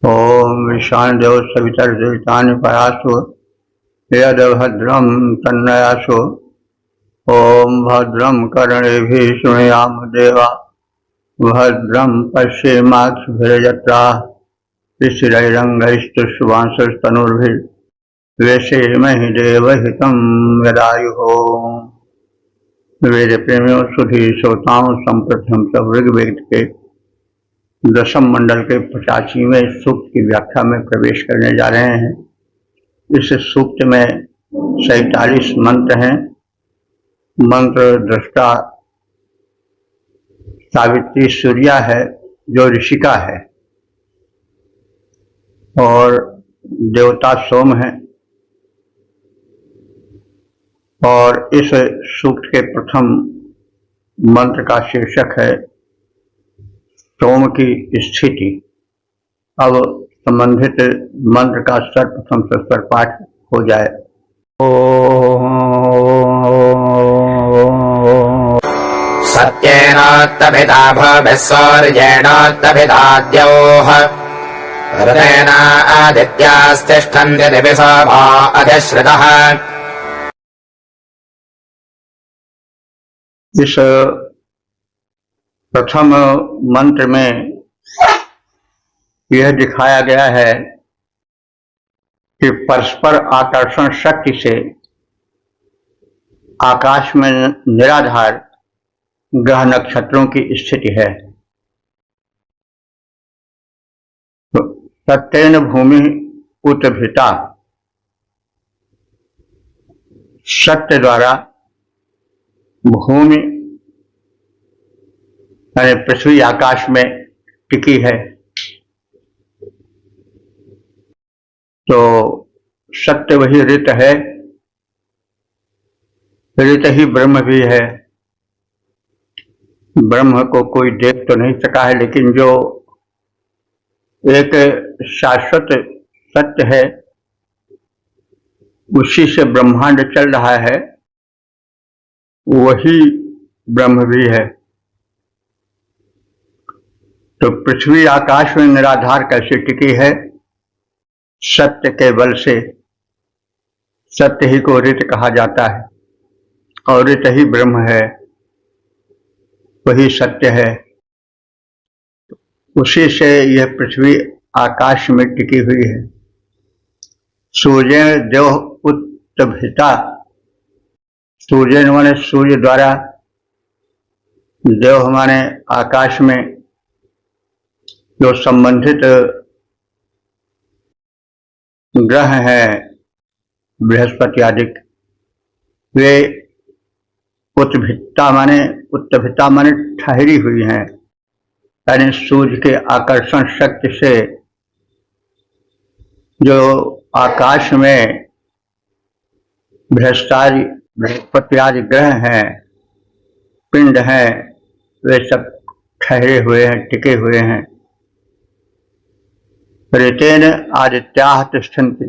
ओम ईशानदेव सवितर्देवतानि परासु यद्भद्रं तन्नयासु। ओम भद्रं कर्णेभिः शृणुयाम देवा भद्रं पश्येमाक्षभिर्यत्राः स्थिरैरङ्गैस्तुष्टुवांसस्तनूर्भिर्वेशेमहि देवहितं यदायुः। वेद प्रेमियों सुधी श्रोताओं संप्रथम सब ऋग्वेद के दशम मंडल के 85वें सूक्त की व्याख्या में प्रवेश करने जा रहे हैं। इस सूक्त में 47 मंत्र हैं। मंत्र दृष्टा सावित्री सूर्या है जो ऋषिका है और देवता सोम है। और इस सूक्त के प्रथम मंत्र का शीर्षक है सोम की स्थिति। अब संबंधित मंत्र का सर्वप्रथम स्वर पाठ हो जाए। सत्येनोत्तभिदा भूमिस्सूर्येणोत्तभिदा द्यौः ऋतेना आदित्यास्तिष्ठन्ति दिवि सोमो अधिश्रितः। इस प्रथम मंत्र में यह दिखाया गया है कि परस्पर आकर्षण शक्ति से आकाश में निराधार ग्रह नक्षत्रों की स्थिति है। सत्येन भूमि उत्भिता, सत्य द्वारा भूमि यानी पृथ्वी आकाश में टिकी है। तो सत्य वही ऋत है, ऋत ही ब्रह्म भी है। ब्रह्म को कोई देख तो नहीं सका है, लेकिन जो एक शाश्वत सत्य है उसी से ब्रह्मांड चल रहा है, वही ब्रह्म भी है। तो पृथ्वी आकाश में निराधार कैसे टिकी है? सत्य के बल से। सत्य ही को ऋत कहा जाता है और ऋत ही ब्रह्म है, वही सत्य है। उसी से यह पृथ्वी आकाश में टिकी हुई है। सूर्य देव उत्तभिता, सूर्य माने सूर्य द्वारा, देव माने आकाश में जो संबंधित ग्रह हैं बृहस्पति आदि, वे उत्भिता माने ठहरी हुई हैं, यानी सूर्य के आकर्षण शक्ति से जो आकाश में बृहस्पति आदि ग्रह हैं, पिंड हैं, वे सब ठहरे हुए हैं, टिके हुए हैं। ऋतेन आदित्याः तिष्ठन्ति,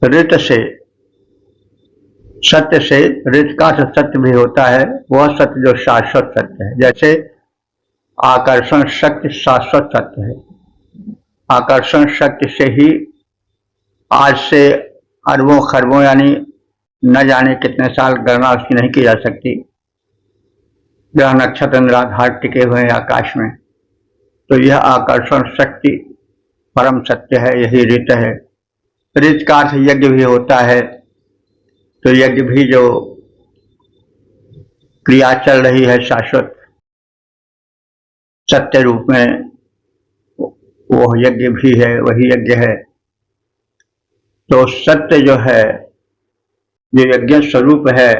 ऋत से, सत्य से, ऋत का सत्य भी होता है, वह सत्य जो शाश्वत सत्य है। जैसे आकर्षण शक्ति शाश्वत सत्य है, आकर्षण शक्ति से ही आज से अरबों खरबों यानी न जाने कितने साल गणना उसकी नहीं की जा सकती, ग्रह नक्षत्र निराधार टिके हुए हैं आकाश में। तो यह आकर्षण शक्ति परम सत्य है, यही ऋत है। ऋत का अर्थ यज्ञ भी होता है। तो यज्ञ भी जो क्रिया चल रही है शाश्वत सत्य रूप में, वो यज्ञ भी है, वही यज्ञ है। तो सत्य जो है, जो यज्ञ स्वरूप है,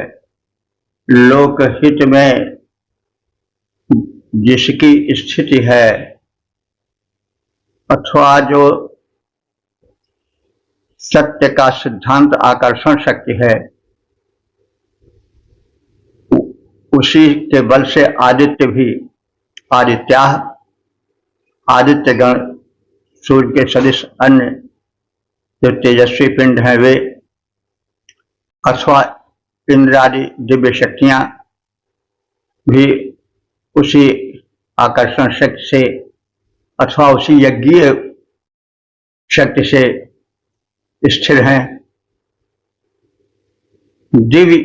लोकहित में जिसकी स्थिति है, अथवा जो सत्य का सिद्धांत आकर्षण शक्ति है, उसी के बल से आदित्य भी, आदित्य गण, सूर्य के सदृश अन्य जो तेजस्वी पिंड हैं वे, अथवा इंद्र आदि दिव्य शक्तियां भी उसी आकर्षण शक्ति से अथवा उसी यज्ञीय शक्ति से स्थिर हैं। दिव्य,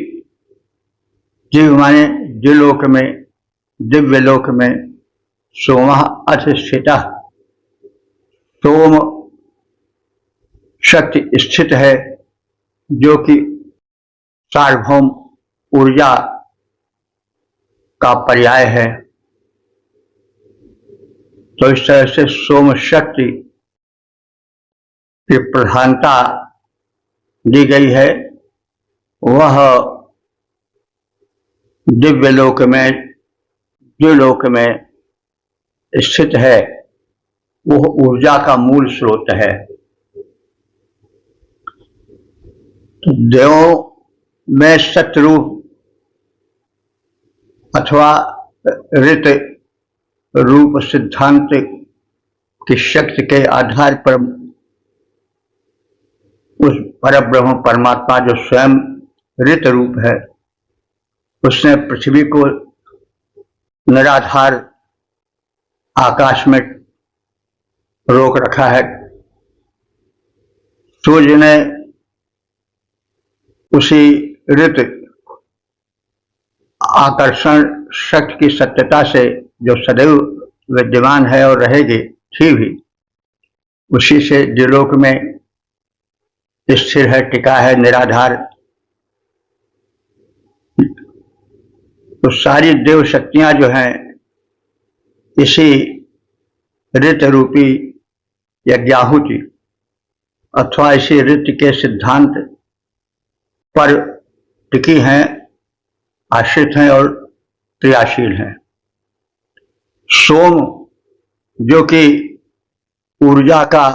दिव्य माने द्विलोक में, दिव्य लोक में सोमः अधिष्ठितः, सोम शक्ति स्थित है, जो कि सार्वभौम ऊर्जा का पर्याय है। तो इस तरह से सोम शक्ति की प्रधानता दी गई है। वह दिव्य लोक में, द्विलोक में स्थित है, वह ऊर्जा का मूल स्रोत है। देवों में सत्यरूप अथवा ऋत रूप सिद्धांत की शक्ति के आधार पर उस परब्रह्म परमात्मा जो स्वयं ऋत रूप है, उसने पृथ्वी को निराधार आकाश में रोक रखा है। सूर्य ने उसी ऋत आकर्षण शक्ति की सत्यता से, जो सदैव विद्यमान है और रहेगी, थी भी, उसी से द्विलोक में स्थिर है, टिका है, निराधार। तो सारी देव शक्तियां जो हैं, इसी ऋत रूपी यज्ञाहुति अथवा इसी ऋत के सिद्धांत पर टिकी हैं, आश्रित हैं और क्रियाशील हैं। सोम जो कि ऊर्जा का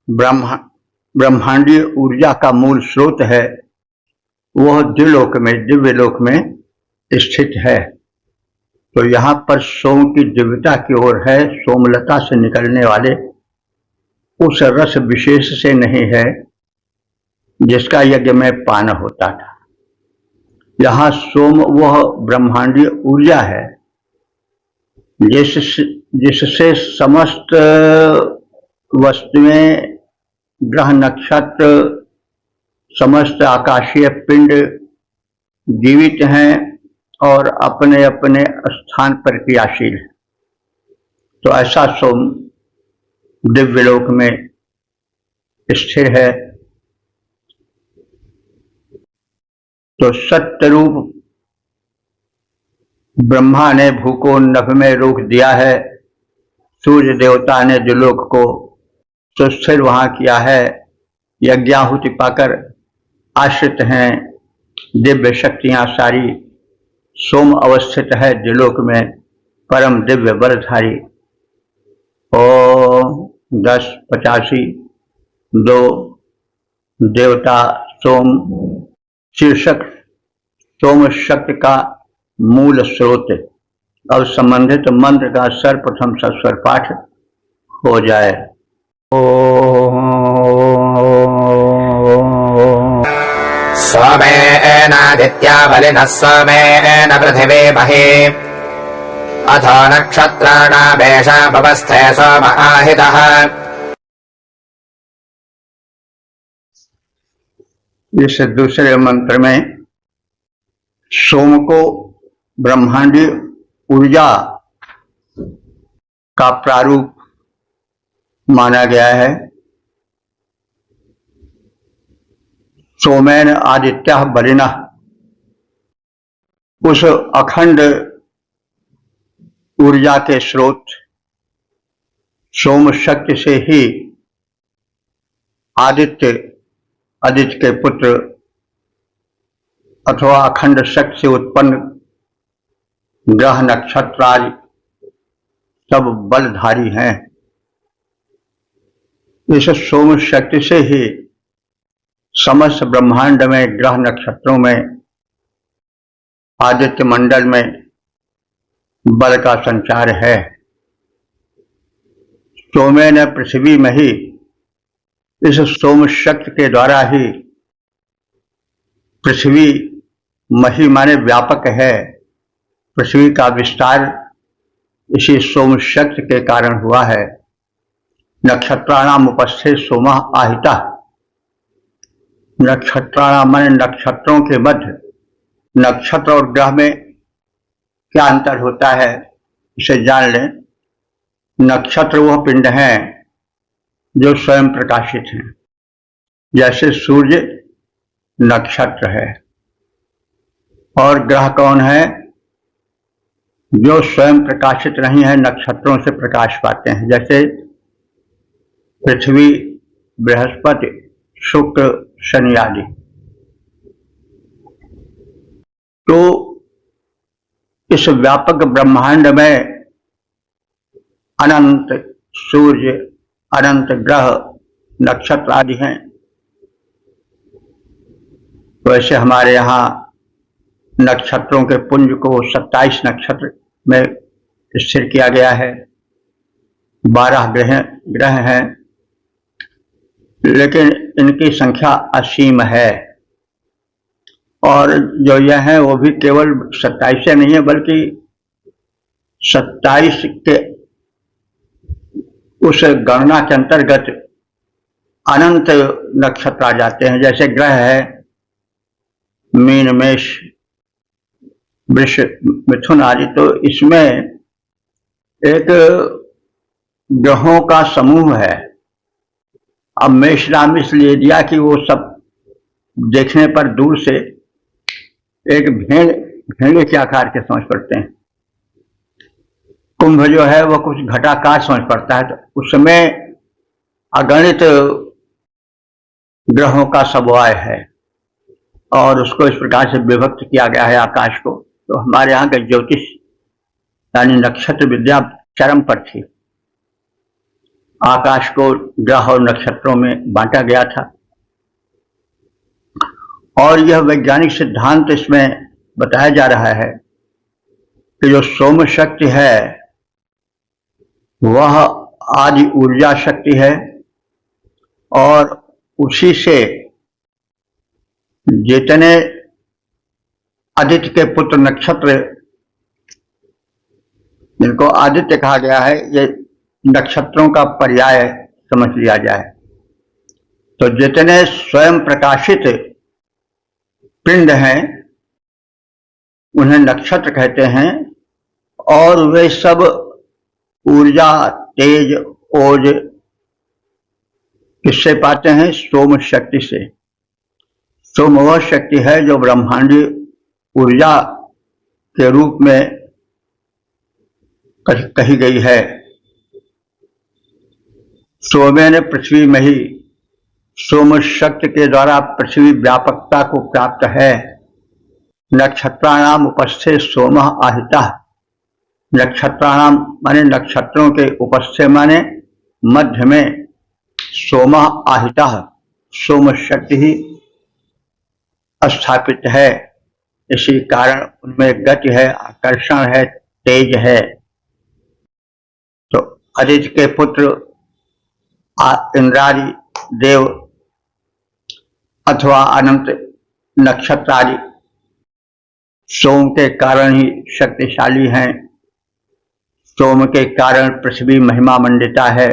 ब्रह्मांडीय ऊर्जा का मूल स्रोत है, वह द्विलोक में, दिव्य लोक में स्थित है। तो यहाँ पर सोम की दिव्यता की ओर है, सोमलता से निकलने वाले उस रस विशेष से नहीं है जिसका यज्ञ में पान होता था। यहाँ सोम वह ब्रह्मांडीय ऊर्जा है जिससे समस्त वस्तुएं, ग्रह, नक्षत्र, समस्त आकाशीय पिंड जीवित हैं और अपने अपने स्थान पर क्रियाशील हैं। तो ऐसा सोम दिव्यलोक में स्थिर है। तो सत्यरूप ब्रह्मा ने भू को नभ में रोक दिया है, सूर्य देवता ने द्विलोक को सुस्थिर वहां किया है, यज्ञाहुति पाकर आश्रित हैं दिव्य शक्तियां सारी। सोम अवस्थित है द्विलोक में, परम दिव्य बलधारी। ओम 1085 2 देवता सोम शीर्षक सोम शक्ति का मूल स्रोत। अब संबंधित मंत्र का सर्वप्रथम सस्वर पाठ हो जाए। सोमेनादित्या बलिनः सोमेन पृथिवी मही अथो नक्षत्राणामेषा भवस्थे सोम आहितः। इस दूसरे मंत्र में सोम को ब्रह्मांडीय ऊर्जा का प्रारूप माना गया है। सोमेन आदित्य बलिना, उस अखंड ऊर्जा के स्रोत सोम शक्ति से ही आदित्य के पुत्र अथवा अखंड शक्ति से उत्पन्न ग्रह, नक्षत्र आदि सब बलधारी हैं। इस सोम शक्ति से ही समस्त ब्रह्मांड में, ग्रह नक्षत्रों में, आदित्य मंडल में बल का संचार है। सोमेन पृथ्वी में ही, इस सोम शक्ति के द्वारा ही पृथ्वी, मही माने व्यापक है, पृथ्वी का विस्तार इसी सोम शक्ति के कारण हुआ है। नक्षत्राणाम उपस्थित सोमः आहिता। नक्षत्राणाम माने नक्षत्रों के मध्य। नक्षत्र और ग्रह में क्या अंतर होता है इसे जान लें। नक्षत्र वह पिंड हैं जो स्वयं प्रकाशित हैं, जैसे सूर्य नक्षत्र है। और ग्रह कौन है? जो स्वयं प्रकाशित नहीं है, नक्षत्रों से प्रकाश पाते हैं, जैसे पृथ्वी, बृहस्पति, शुक्र, शनि आदि। तो इस व्यापक ब्रह्मांड में अनंत सूर्य, अनंत ग्रह, नक्षत्र आदि हैं। वैसे हमारे यहाँ नक्षत्रों के पुंज को 27 नक्षत्र में स्थिर किया गया है। 12 ग्रह हैं, लेकिन इनकी संख्या असीम है। और जो यह है वो भी केवल 27 से नहीं है, बल्कि 27 के उस गणना के अंतर्गत अनंत नक्षत्र आ जाते हैं। जैसे ग्रह है मीन, मेष, वृष, मिथुन आदि, तो इसमें एक ग्रहों का समूह है। अब मेष नाम इसलिए दिया कि वो सब देखने पर दूर से एक भेड़े के आकार के समझ पड़ते हैं। कुंभ जो है वो कुछ घटाकार समझ पड़ता है। तो उसमें अगणित ग्रहों का समवाय है और उसको इस प्रकार से विभक्त किया गया है आकाश को। तो हमारे यहाँ के ज्योतिष यानी नक्षत्र विद्या चरम पर थी। आकाश को ग्रह और नक्षत्रों में बांटा गया था और यह वैज्ञानिक सिद्धांत इसमें बताया जा रहा है कि जो सोम शक्ति है वह आदि ऊर्जा शक्ति है और उसी से जितने आदित्य के पुत्र नक्षत्र, जिनको आदित्य कहा गया है, ये नक्षत्रों का पर्याय समझ लिया जाए तो जितने स्वयं प्रकाशित पिंड हैं उन्हें नक्षत्र कहते हैं। और वे सब ऊर्जा, तेज, ओज किससे पाते हैं? सोम शक्ति से। सोम वह शक्ति है जो ब्रह्मांडीय ऊर्जा के रूप में कही गई है। सोमेन पृथ्वी में ही, सोम शक्ति के द्वारा पृथ्वी व्यापकता को प्राप्त है। नक्षत्राणाम उपस्थित सोमः आहितः। नक्षत्राणाम माने नक्षत्रों के उपस्थित माने मध्य में, सोमः आहितः सोम शक्ति ही स्थापित है। इसी कारण उनमें गति है, आकर्षण है, तेज है। तो आदित्य के पुत्र इंद्रादि देव अथवा अनंत नक्षत्र आदि सोम के कारण ही शक्तिशाली हैं। सोम के कारण पृथ्वी महिमा मंडिता है।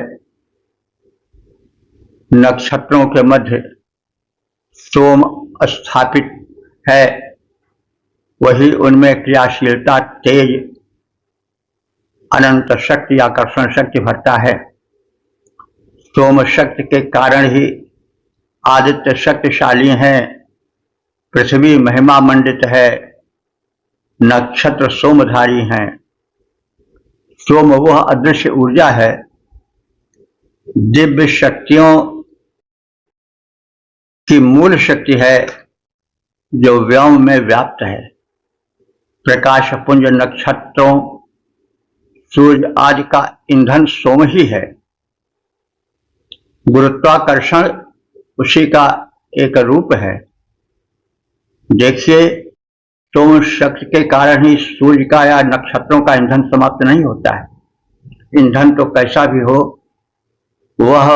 नक्षत्रों के मध्य सोम स्थापित है, वही उनमें क्रियाशीलता, तेज, अनंत शक्ति, आकर्षण शक्ति भरता है। सोम शक्ति के कारण ही आदित्य शक्तिशाली हैं, पृथ्वी महिमा मंडित है, नक्षत्र सोमधारी हैं। सोम वह अदृश्य ऊर्जा है, दिव्य शक्तियों की मूल शक्ति है जो व्योम में व्याप्त है। प्रकाश पुंज, नक्षत्रों, सूर्य आदि का ईंधन सोम ही है। गुरुत्वाकर्षण उसी का एक रूप है। देखिए, सोम शक्ति के कारण ही सूर्य का या नक्षत्रों का ईंधन समाप्त नहीं होता है। ईंधन तो कैसा भी हो, वह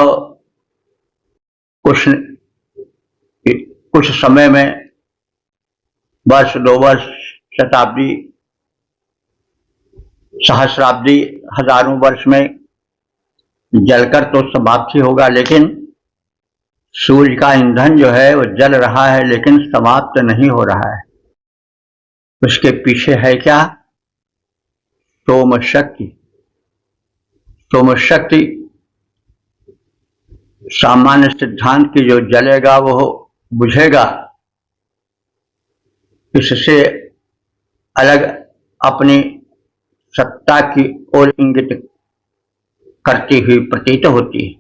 कुछ समय में, वर्ष, 2 वर्ष, शताब्दी, सहस्राब्दी, हजारों वर्ष में जलकर तो समाप्त ही होगा, लेकिन सूर्य का ईंधन जो है वो जल रहा है लेकिन समाप्त नहीं हो रहा है। उसके पीछे है क्या? सोम शक्ति। सोम शक्ति सामान्य सिद्धांत की जो जलेगा वो बुझेगा, इससे अलग अपनी सत्ता की ओर इंगित करती हुई प्रतीत होती है।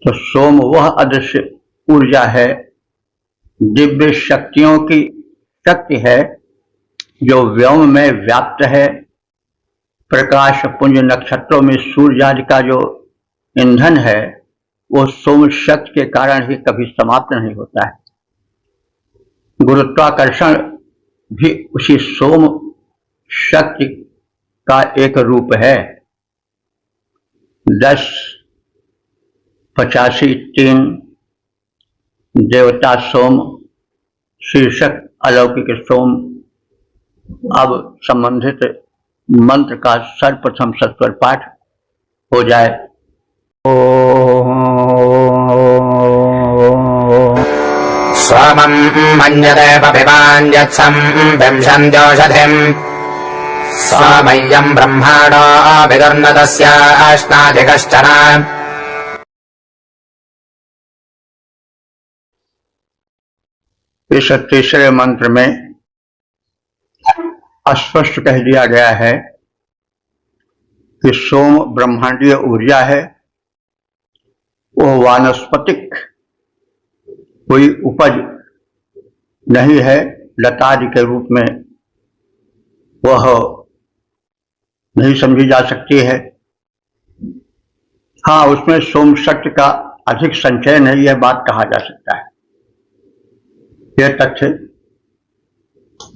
तो सोम वह अदृश्य ऊर्जा है, दिव्य शक्तियों की शक्ति है, जो व्योम में व्याप्त है। प्रकाश पुंज नक्षत्रों में सूर्य आदि का जो ईंधन है वो सोम शक्ति के कारण ही कभी समाप्त नहीं होता है। गुरुत्वाकर्षण भी उसी सोम शक्ति का एक रूप है। 1085 देवता सोम शीर्षक अलौकिक सोम। अब संबंधित मंत्र का सर्वप्रथम सत्वर पाठ हो जाए। सोमं मन्यते पपिवान् यत्सं विंशन्त्योषधिम् सोमय्यं ब्रह्माणो विदुर्नदस्य कश्चन। इस तीसरे मंत्र में स्पष्ट कह दिया गया है कि सोम ब्रह्मांडीय ऊर्जा है, वो वानस्पतिक कोई उपज नहीं है, लतादि के रूप में वह नहीं समझी जा सकती है। हाँ, उसमें सोम शक्ति का अधिक संचय नहीं, यह बात कहा जा सकता है। यह तथ्य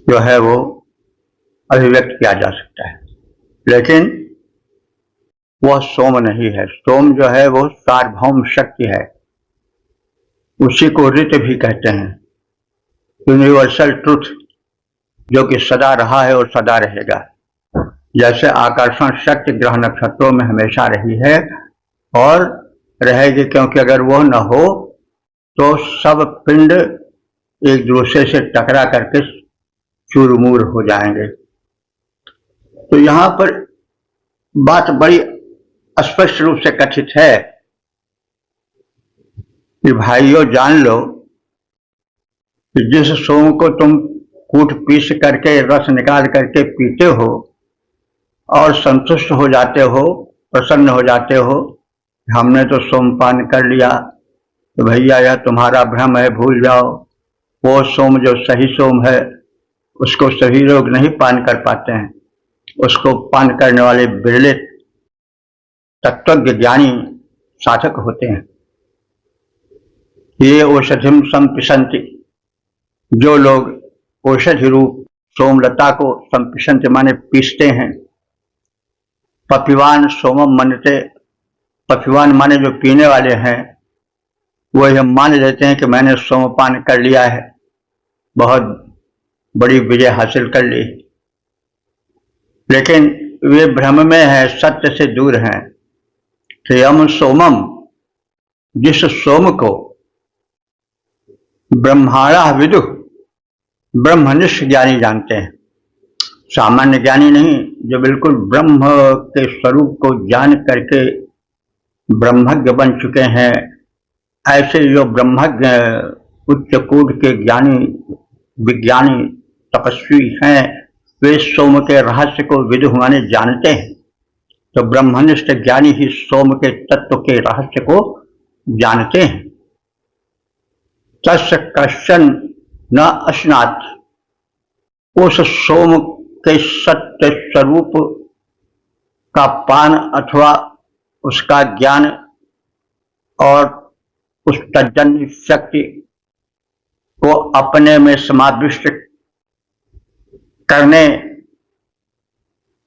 जो है वो अभिव्यक्त किया जा सकता है, लेकिन वह सोम नहीं है। सोम जो है वो सार्वभौम शक्ति है, उसी को ऋत भी कहते हैं, यूनिवर्सल ट्रुथ, जो कि सदा रहा है और सदा रहेगा। जैसे आकर्षण शक्ति ग्रह नक्षत्रों में हमेशा रही है और रहेगी, क्योंकि अगर वह न हो तो सब पिंड एक दूसरे से टकरा करके चूरमूर हो जाएंगे। तो यहां पर बात बड़ी स्पष्ट रूप से कथित है कि भाइयों जान लो कि जिस सोम को तुम कूट पीस करके रस निकाल करके पीते हो और संतुष्ट हो जाते हो, प्रसन्न हो जाते हो, हमने तो सोमपान कर लिया, तो भैया यह तुम्हारा भ्रम है, भूल जाओ। वो सोम जो सही सोम है उसको सभी लोग नहीं पान कर पाते हैं। उसको पान करने वाले बिरले तत्वज्ञ ज्ञानी साधक होते हैं। ये औषधिम संपिशन्ति, जो लोग औषधि रूप सोमलता को संपिशन्ति माने पीसते हैं। पपिवान सोमम मनते, पपिवान माने जो पीने वाले हैं, वो यह मान लेते हैं कि मैंने सोमपान कर लिया है, बहुत बड़ी विजय हासिल कर ली, लेकिन वे भ्रम में है, सत्य से दूर हैं। यम सोमम, जिस सोम को ब्रह्माणा विदु, ब्रह्मनिष्ठ ज्ञानी जानते हैं, सामान्य ज्ञानी नहीं, जो बिल्कुल ब्रह्म के स्वरूप को जान करके ब्रह्मज्ञ बन चुके हैं। ऐसे जो ब्रह्मज्ञ उच्च कोटि के ज्ञानी विज्ञानी तपस्वी हैं, वे सोम के रहस्य को विदु माने जानते हैं। तो ब्रह्मनिष्ठ ज्ञानी ही सोम के तत्व के रहस्य को जानते हैं। तस्य कश्चन न अश्नात्, उस सोम के सत्य स्वरूप का पान अथवा उसका ज्ञान और उस तज्जन्य शक्ति को अपने में समाविष्ट करने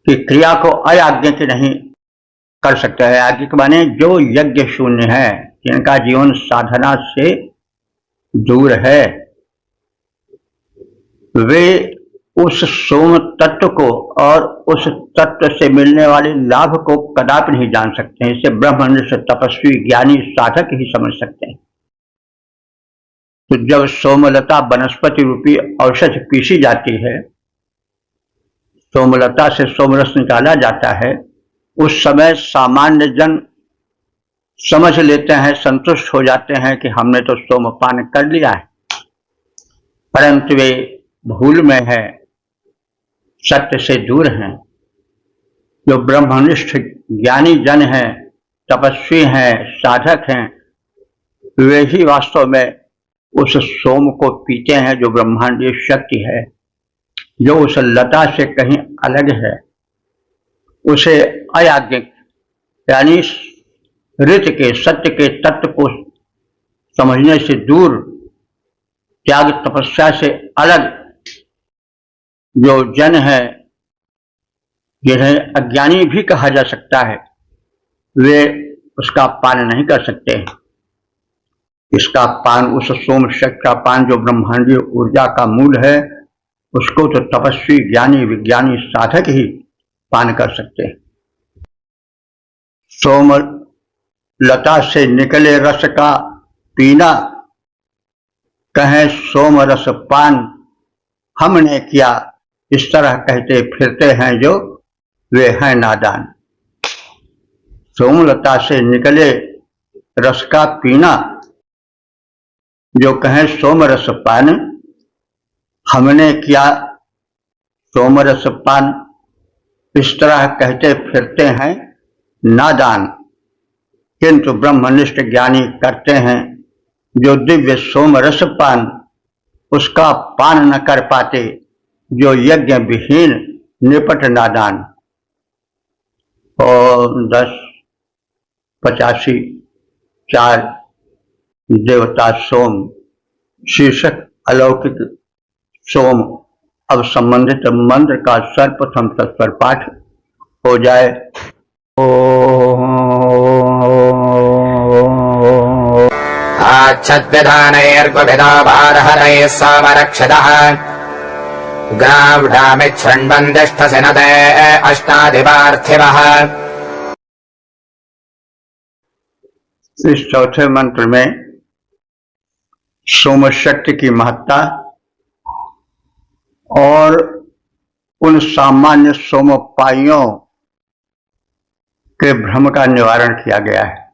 की क्रिया को अयाज्ञिक नहीं कर सकता है। याज्ञिक माने जो यज्ञ शून्य है, जिनका जीवन साधना से दूर है, वे उस सोम तत्व को और उस तत्व से मिलने वाले लाभ को कदापि नहीं जान सकते हैं। इसे ब्रह्मनिष्ठ तपस्वी ज्ञानी साधक ही समझ सकते हैं। तो जब सोमलता वनस्पति रूपी औषधि पीसी जाती है, सोमलता से सोमरस निकाला जाता है, उस समय सामान्य जन समझ लेते हैं, संतुष्ट हो जाते हैं कि हमने तो सोमपान कर लिया है, परंतु वे भूल में है, सत्य से दूर हैं। जो ब्रह्मनिष्ठ ज्ञानी जन हैं, तपस्वी हैं, साधक हैं, वे ही वास्तव में उस सोम को पीते हैं जो ब्रह्मांडीय शक्ति है, जो उस लता से कहीं अलग है। उसे अयाज्ञिक यानी ऋत के सत्य के तत्व को समझने से दूर, त्याग तपस्या से अलग जो जन है, जिन्हें अज्ञानी भी कहा जा सकता है, वे उसका पान नहीं कर सकते हैं। इसका पान, उस सोम शक्ति का पान जो ब्रह्मांडीय ऊर्जा का मूल है, उसको तो तपस्वी ज्ञानी विज्ञानी साधक ही पान कर सकते हैं। सोम लता से निकले रस का पीना, कहें सोम रस पान हमने किया, इस तरह कहते फिरते हैं जो वे हैं नादान। सोमलता से निकले रस का पीना, जो कहें सोमरस पान हमने किया सोमरस पान, इस तरह कहते फिरते हैं नादान। किंतु ब्रह्मनिष्ठ ज्ञानी करते हैं जो दिव्य सोमरस पान, उसका पान न कर पाते जो यज्ञ विहीन निपट नादान। और 10:85 4 देवता सोम शीर्षक अलौकिक सोम। अब संबंधित मंत्र का सर्वप्रथम तत्पर पाठ हो जाए। आच्छद्विधानैर्गुभिदा भारहरैः सामरक्षतः ग्राव्ढामिच्छृण्वन्दिष्ठसि न ते अष्टाधिपार्थिवः। इस चौथे मंत्र में सोम शक्ति की महत्ता और उन सामान्य सोमोपाइयों के भ्रम का निवारण किया गया है,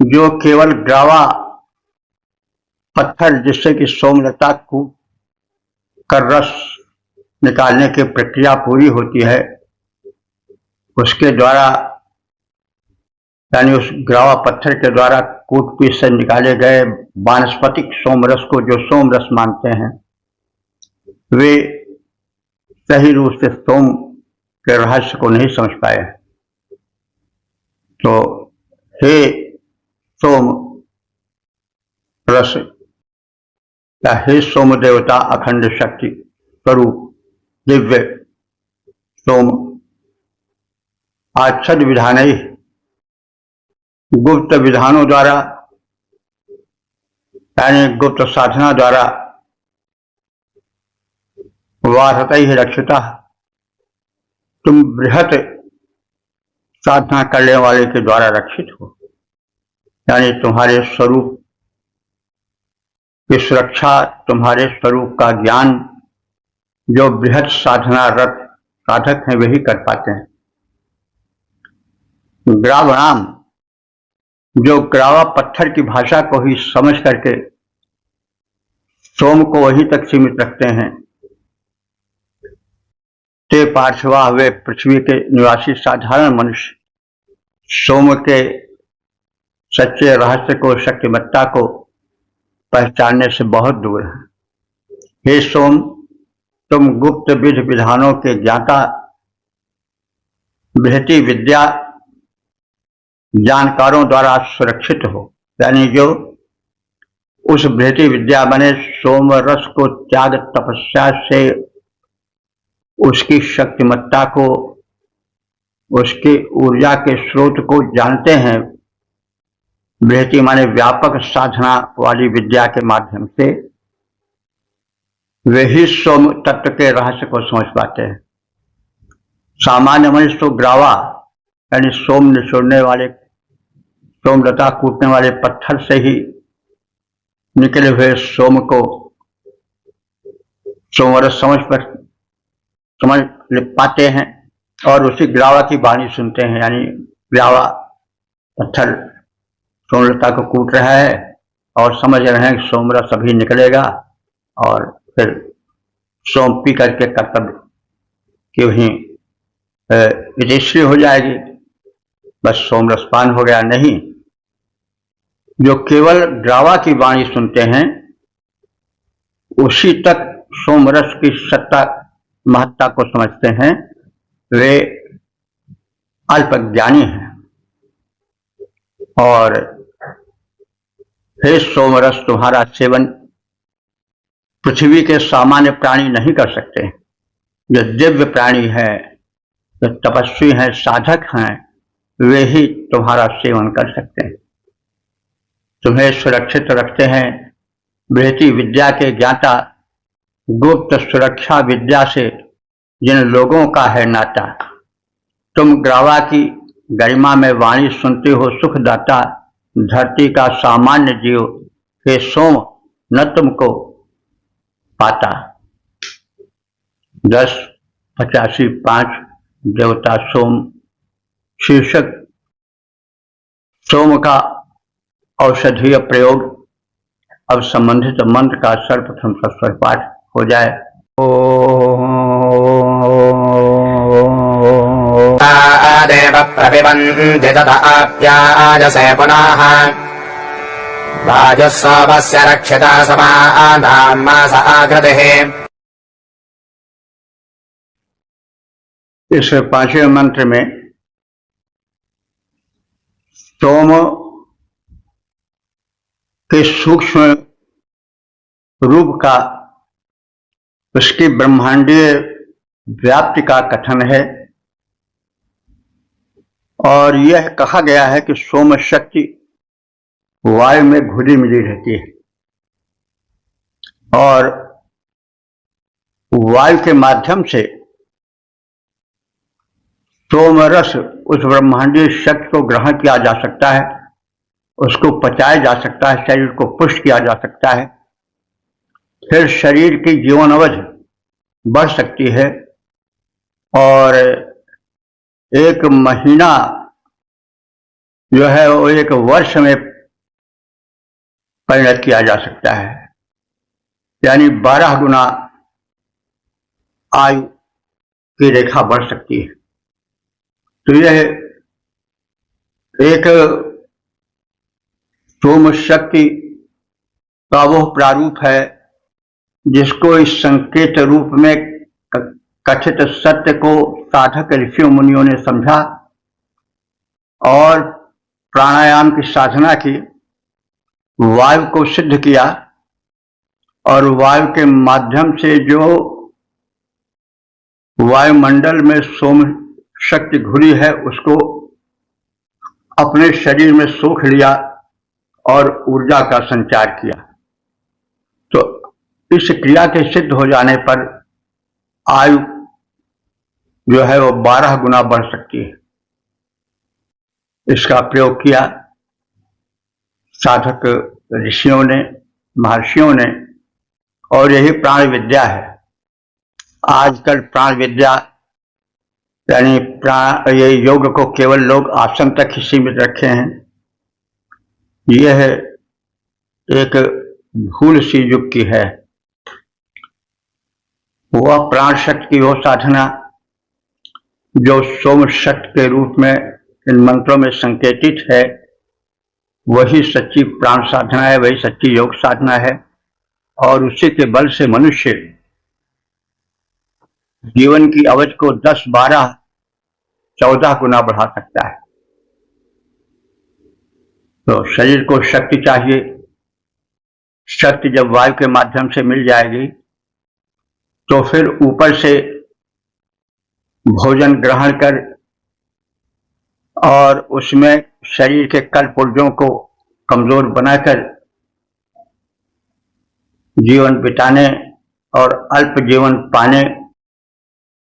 जो केवल ग्रावा पत्थर जिससे कि सोमलता को कर रस निकालने की प्रक्रिया पूरी होती है, उसके द्वारा यानी उस ग्रावा पत्थर के द्वारा कूटपीट से निकाले गए वानस्पतिक सोमरस को जो सोमरस मानते हैं, वे सही रूप से सोम के रहस्य को नहीं समझ पाए। तो हे सोम रस या हे सोम देवता अखंड शक्ति स्वरूप दिव्य सोम, आच्छद विधान गुप्त विधानों द्वारा यानी गुप्त साधना द्वारा वासत ही रक्षिता, तुम बृहत साधना करने वाले के द्वारा रक्षित हो, यानी तुम्हारे स्वरूप की सुरक्षा, तुम्हारे स्वरूप का ज्ञान जो बृहत साधना रत साधक हैं वही कर पाते हैं। ग्रावणाम, जो ग्रावा पत्थर की भाषा को ही समझ करके सोम को वहीं तक सीमित रखते हैं, ते पार्थिवा, वे पृथ्वी के निवासी साधारण मनुष्य सोम के सच्चे रहस्य को, शक्तिमत्ता को पहचानने से बहुत दूर है। हे सोम, तुम गुप्त विधि विधानों के ज्ञाता, बृहति विद्या जानकारों द्वारा सुरक्षित हो, यानी जो उस बृहति विद्या बने सोम रस को त्याग तपस्या से उसकी शक्तिमत्ता को, उसकी ऊर्जा के स्रोत को जानते हैं। बृहति माने व्यापक साधना वाली विद्या के माध्यम से वे ही सोम तत्व के रहस्य को समझ पाते हैं। सामान्य मनुष्य तो ग्रावा यानी सोम निचोड़ने वाले, सोमलता कूटने वाले पत्थर से ही निकले हुए सोम को सोमरस समझ पाते हैं और उसी ग्रावा की वाणी सुनते हैं। यानी ग्रावा पत्थर सोमलता को कूट रहा है और समझ रहे हैं कि सोमरस अभी निकलेगा और फिर सोम पी करके कर्तव्य की वहीं यशस्वी हो जाएगी, बस सोमरस पान हो गया। नहीं, जो केवल ग्रावा की वाणी सुनते हैं उसी तक सोमरस की सत्ता महत्ता को समझते हैं, वे अल्पज्ञानी हैं। और हे सोमरस, तुम्हारा सेवन पृथ्वी के सामान्य प्राणी नहीं कर सकते। जो दिव्य प्राणी है, जो तपस्वी हैं, साधक हैं, वे ही तुम्हारा सेवन कर सकते हैं। तुम्हें सुरक्षित रखते हैं बृहति विद्या के ज्ञाता। गुप्त सुरक्षा विद्या से जिन लोगों का है नाता, तुम ग्रावा की गरिमा में वाणी सुनते हो सुखदाता। धरती का सामान्य जीव हे सोम न तुमको पाता। 1085 देवता सोम शीर्षक सोम का औषधीय प्रयोग। अब संबंधित मंत्र का सर्वप्रथम सस्वर पाठ हो जाए। देव प्रपिबन्धि तदाप्याजसे पुनः वाजुस्सोमस्य रक्षिता समानां मास आकृतिः। इस पांचवें मंत्र में सोम के सूक्ष्म रूप का, उसकी ब्रह्मांडीय व्याप्ति का कथन है। और यह कहा गया है कि सोम शक्ति वायु में घुली मिली रहती है और वायु के माध्यम से सोमरस उस ब्रह्मांडीय शक्ति को ग्रहण किया जा सकता है, उसको पचाया जा सकता है, शरीर को पुष्ट किया जा सकता है। फिर शरीर की जीवन अवधि बढ़ सकती है और एक महीना जो है वो एक वर्ष में परिणत किया जा सकता है, यानी 12 गुना आयु की रेखा बढ़ सकती है। तो यह एक सोम शक्ति का वो प्रारूप है जिसको इस संकेत रूप में कथित सत्य को साधक ऋषियों मुनियों ने समझा और प्राणायाम की साधना की, वायु को सिद्ध किया और वायु के माध्यम से जो वायुमंडल में सोम शक्ति घुली है उसको अपने शरीर में सोख लिया और ऊर्जा का संचार किया। तो इस क्रिया के सिद्ध हो जाने पर आयु जो है वो 12 गुना बढ़ सकती है। इसका प्रयोग किया साधक ऋषियों ने, महर्षियों ने, और यही प्राण विद्या है। आजकल प्राण विद्या यानी ये योग को केवल लोग आसन तक ही सीमित रखे हैं। यह एक भूल सी युग की है। वह प्राण शक्ति की वो साधना जो सोम शक्ति के रूप में इन मंत्रों में संकेतित है, वही सच्ची प्राण साधना है, वही सच्ची योग साधना है। और उसी के बल से मनुष्य जीवन की अवधि को 10, 12, 14 गुना बढ़ा सकता है। तो शरीर को शक्ति चाहिए। शक्ति जब वायु के माध्यम से मिल जाएगी तो फिर ऊपर से भोजन ग्रहण कर और उसमें शरीर के कल पुर्जों को कमजोर बनाकर जीवन बिताने और अल्प जीवन पाने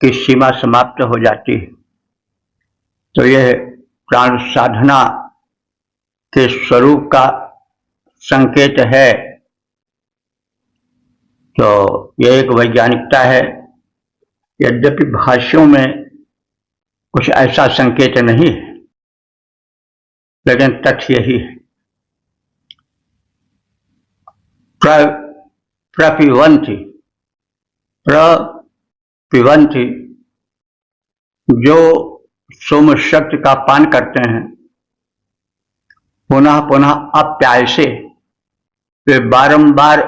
की सीमा समाप्त हो जाती है। तो यह प्राण साधना के स्वरूप का संकेत है। तो यह एक वैज्ञानिकता है। यद्यपि भाष्यों में कुछ ऐसा संकेत नहीं है, लेकिन तथ्य यही है। प्रपिबन्ति जो सोम शक्ति का पान करते हैं, पुनः पुनः अप्यायसे, वे बारंबार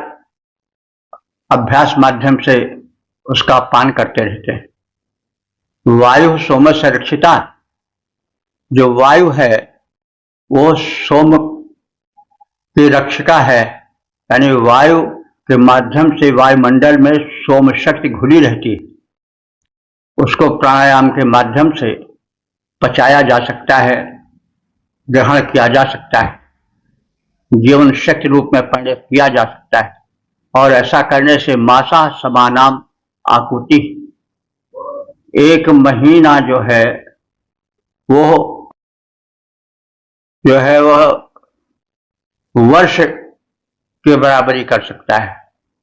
अभ्यास माध्यम से उसका पान करते रहते हैं। वायु सोम से रक्षिता, जो वायु है वो सोम की रक्षिका है, यानी वायु के माध्यम से वायुमंडल में सोम शक्ति घुली रहती है। उसको प्राणायाम के माध्यम से पचाया जा सकता है, ग्रहण किया जा सकता है, जीवन शक्ति रूप में परिणत किया जा सकता है। और ऐसा करने से मासा समानाम आकुति, एक महीना जो है वह वर्ष के बराबरी कर सकता है,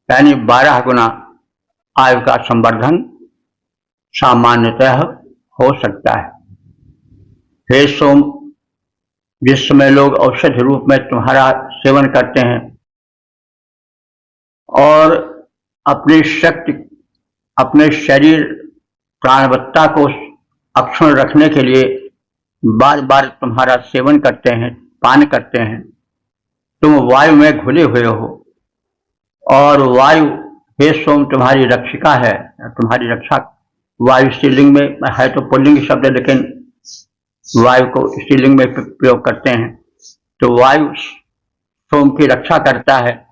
यानी 12 गुना आयु का संवर्धन सामान्यतः हो सकता है। हे सोम, जिस समय लोग औषधि रूप में तुम्हारा सेवन करते हैं और अपनी शक्ति, अपने शरीर प्राणवत्ता को अक्षुण्ण रखने के लिए बार बार तुम्हारा सेवन करते हैं, पान करते हैं, तुम वायु में घुले हुए हो। और वायु, हे सोम, तुम्हारी रक्षिका है, तुम्हारी रक्षा। वायु स्त्रीलिंग में है तो पुल्लिंग शब्द, लेकिन वायु को स्त्रीलिंग में प्रयोग करते हैं। तो वायु सोम की रक्षा करता है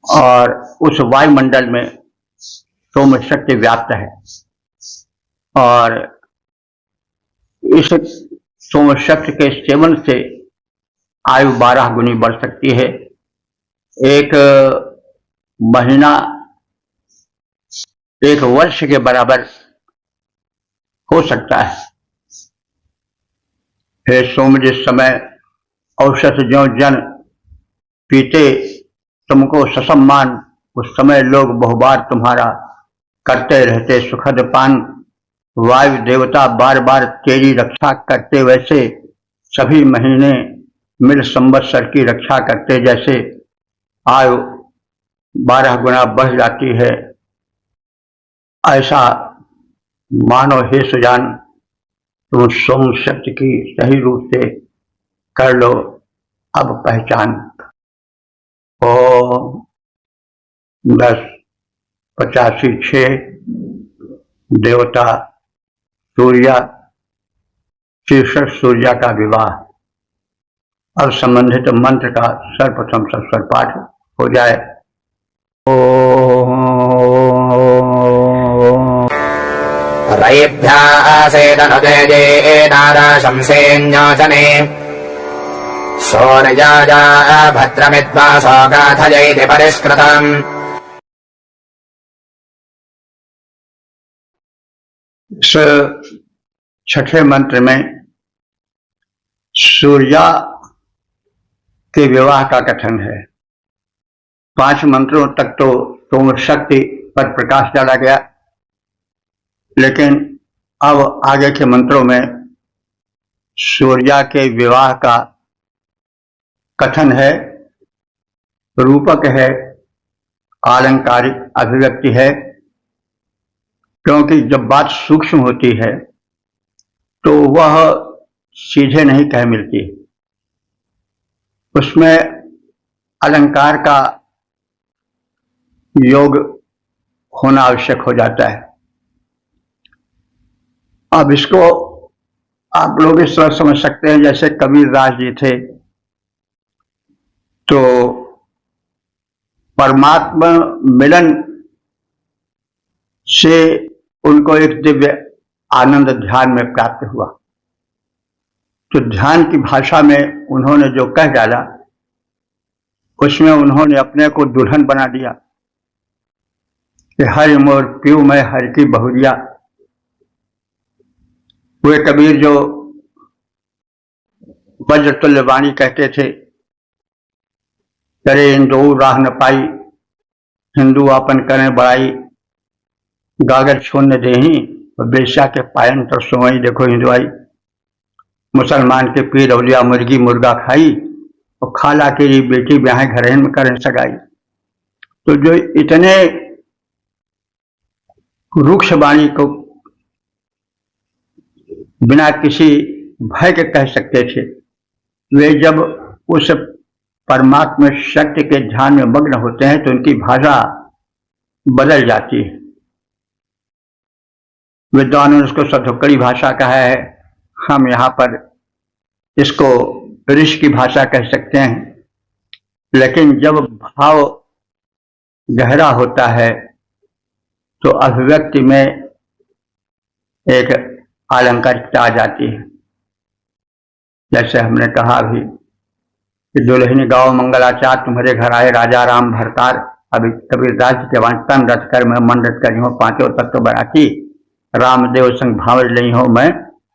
और उस वायुमंडल में सोम शक्ति व्याप्त है। और इस सोम शक्ति के सेवन से आयु 12 गुनी बढ़ सकती है। एक महीना 1 वर्ष के बराबर हो सकता है। हे सोम, जिस समय औषध ज्यों जन पीते तुमको ससम्मान, उस समय लोग बहुबार तुम्हारा करते रहते सुखद पान। वायु देवता बार बार तेरी रक्षा करते, वैसे सभी महीने मिल संवत्सर की रक्षा करते। जैसे आयु 12 गुना बढ़ जाती है, ऐसा मानो हे सुजान, तुम सोम शक्ति की सही रूप से कर लो अब पहचान। ओम 10:85 देवता सूर्य, शीर्षक सूर्य का विवाह। अब संबंधित मंत्र का सर्वप्रथम सस्वर पाठ हो जाए। रयिभ्यासेदनुतेजेनाराशंसेऽन्योचने सूर्याजा भद्रमिद्वासो गाथयैति परिष्कृतम्। इस छठे मंत्र में सूर्या के विवाह का कथन है। 5 मंत्रों तक तो सोम शक्ति पर प्रकाश डाला गया, लेकिन अब आगे के मंत्रों में सूर्या के विवाह का कथन है, रूपक है, आलंकारिक अभिव्यक्ति है। क्योंकि जब बात सूक्ष्म होती है तो वह सीधे नहीं कह मिलती, उसमें अलंकार का योग होना आवश्यक हो जाता है। अब इसको आप लोग इस तरह समझ सकते हैं, जैसे कबीरदास जी थे तो परमात्मा मिलन से उनको एक दिव्य आनंद ध्यान में प्राप्त हुआ। तो ध्यान की भाषा में उन्होंने जो कह डाला, उसमें उन्होंने अपने को दुल्हन बना दिया कि हरि मोर पीऊ मैं हरि की बहुरिया। वे कबीर जो वज्रतुल्य वाणी कहते थे, करे हिंदू राह न पाई, हिंदू अपन करें बड़ाई, गागर शून्य देही और बेश्या के पायन तो सोई। देखो हिंदू आई, मुसलमान के पीर अवलिया मुर्गी मुर्गा खाई, और खाला की बेटी ब्याह घर में करें सगाई। तो जो इतने रुक्ष वाणी को बिना किसी भय के कह सकते थे, वे जब उस परमात्मा शक्ति के ध्यान में मग्न होते हैं तो उनकी भाषा बदल जाती है। विद्वानों ने उसको सतुक्कड़ी भाषा कहा है, हम यहाँ पर इसको ऋषि की भाषा कह सकते हैं। लेकिन जब भाव गहरा होता है तो अभिव्यक्ति में एक अलंकारिकता आ जाती है। जैसे हमने कहा अभी कि दुल्हनी गाओ मंगलाचार, तुम्हारे घर आए राजा राम भरतार। अभी कबीरदास जी के वांचन रथ कर मैं मन रथ करी हो, पांचों तत्व बराती, रामदेव संग भावर नहीं हो मैं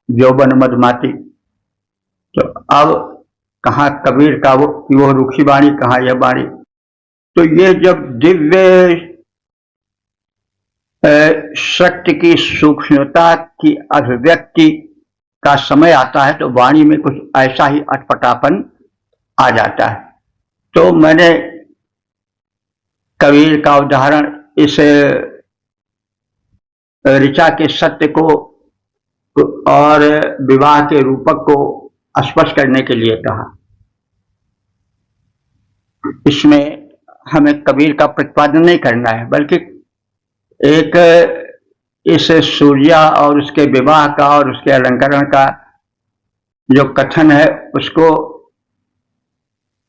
यौवन मदमाती। तो अब कहाँ कबीर का वो रुखी वाणी, कहाँ यह वाणी। तो ये जब दिव्य शक्ति की सूक्ष्मता की अभिव्यक्ति का समय आता है तो वाणी में कुछ ऐसा ही अटपटापन आ जाता है। तो मैंने कबीर का उदाहरण इस ऋचा के सत्य को और विवाह के रूपक को स्पष्ट करने के लिए कहा। इसमें हमें कबीर का प्रतिपादन नहीं करना है, बल्कि एक इस सूर्या और उसके विवाह का और उसके अलंकरण का जो कथन है उसको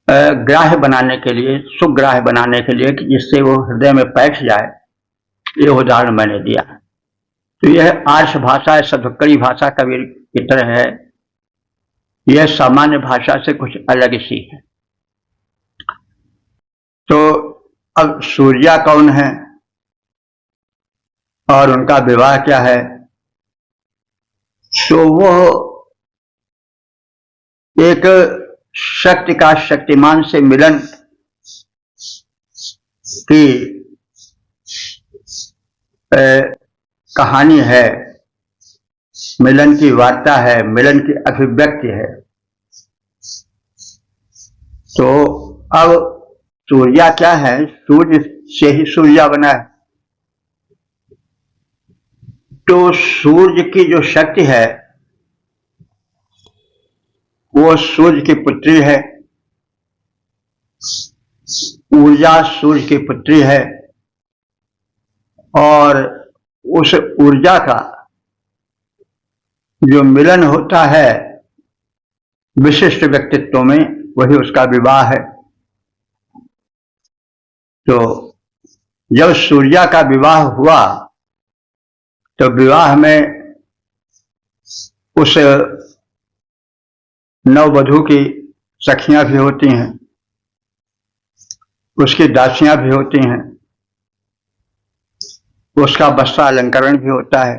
ग्राह्य बनाने के लिए, सुग्राह्य बनाने के लिए, कि जिससे वो हृदय में बैठ जाए, ये उदाहरण मैंने दिया। तो यह आर्ष भाषा है, सतुक्कड़ी भाषा कबीर की तरह है। यह सामान्य भाषा से कुछ अलग सी है। तो अब सूर्या कौन है और उनका विवाह क्या है? तो वो एक शक्ति का शक्तिमान से मिलन की कहानी है, मिलन की वार्ता है, मिलन की अभिव्यक्ति है। तो अब सूर्या क्या है? सूर्य से ही सूर्या बना है। तो सूर्य की जो शक्ति है वो सूर्य की पुत्री है, ऊर्जा सूर्य की पुत्री है, और उस ऊर्जा का जो मिलन होता है विशिष्ट व्यक्तित्व में, वही उसका विवाह है। तो जब सूर्या का विवाह हुआ तो विवाह में उस नववधू की सखियां भी होती हैं, उसकी दासियां भी होती हैं, उसका वस्त्र अलंकरण भी होता है।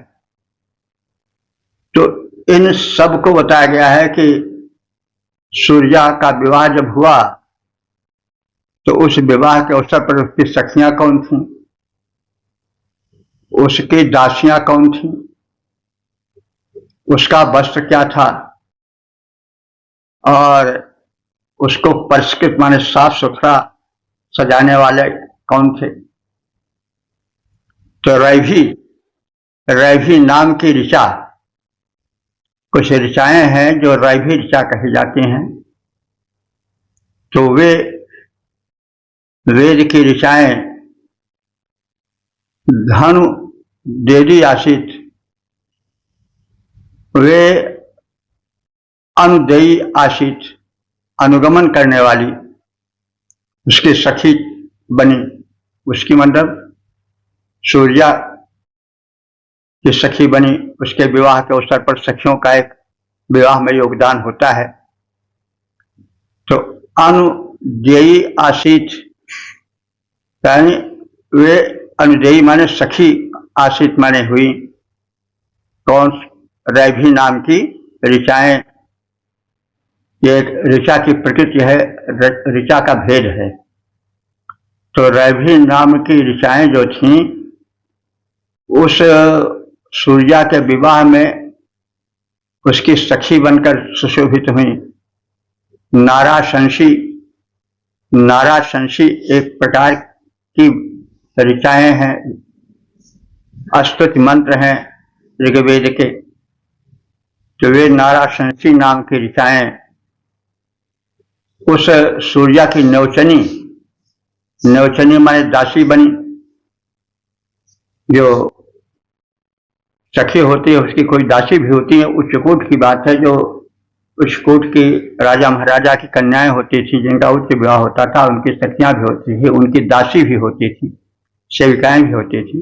तो इन सब को बताया गया है कि सूर्या का विवाह जब हुआ तो उस विवाह के अवसर पर उसकी सखियां कौन थीं, उसकी दासियां कौन थीं, उसका वस्त्र क्या था, और उसको परिष्कृत माने साफ सुथरा सजाने वाले कौन थे। तो रैभी नाम की ऋचा, कुछ ऋचाएं हैं जो रैभी ऋचा कही जाती हैं। तो वे वेद की ऋचाएं धनु देदी आशित, वे अनुदेयी आशित, अनुगमन करने वाली उसकी सखी बनी। उसकी मतलब सूर्या की सखी बनी। उसके विवाह के अवसर पर सखियों का एक विवाह में योगदान होता है। तो अनुदेयी आशित यानी वे अनुदेयी माने सखी, आश्रित माने हुई। कौन? रैभी नाम की ऋचाएं। ये ऋचा की प्रकृति है, ऋचा का भेद है। तो रैभी नाम की ऋचाएं जो थीं, उस सूर्या के विवाह में उसकी सखी बनकर सुशोभित हुई। नाराशंसी, नाराशंसी एक प्रकार की ऋचाएं हैं, अस्तुति मंत्र हैं ऋग्वेद के। तो वे नाराशंसी नाम की ऋचाएं उस सूर्या की नौचनी, नौचनी माने दासी बनी। जो सखी होती है उसकी कोई दासी भी होती है। उच्चकोट की बात है, जो उच्चकोट की राजा महाराजा की कन्याएं होती थी, जिनका उच्च विवाह होता था, उनकी सखियां भी होती थी, उनकी दासी भी होती थी, सेविकाएं भी होती थी।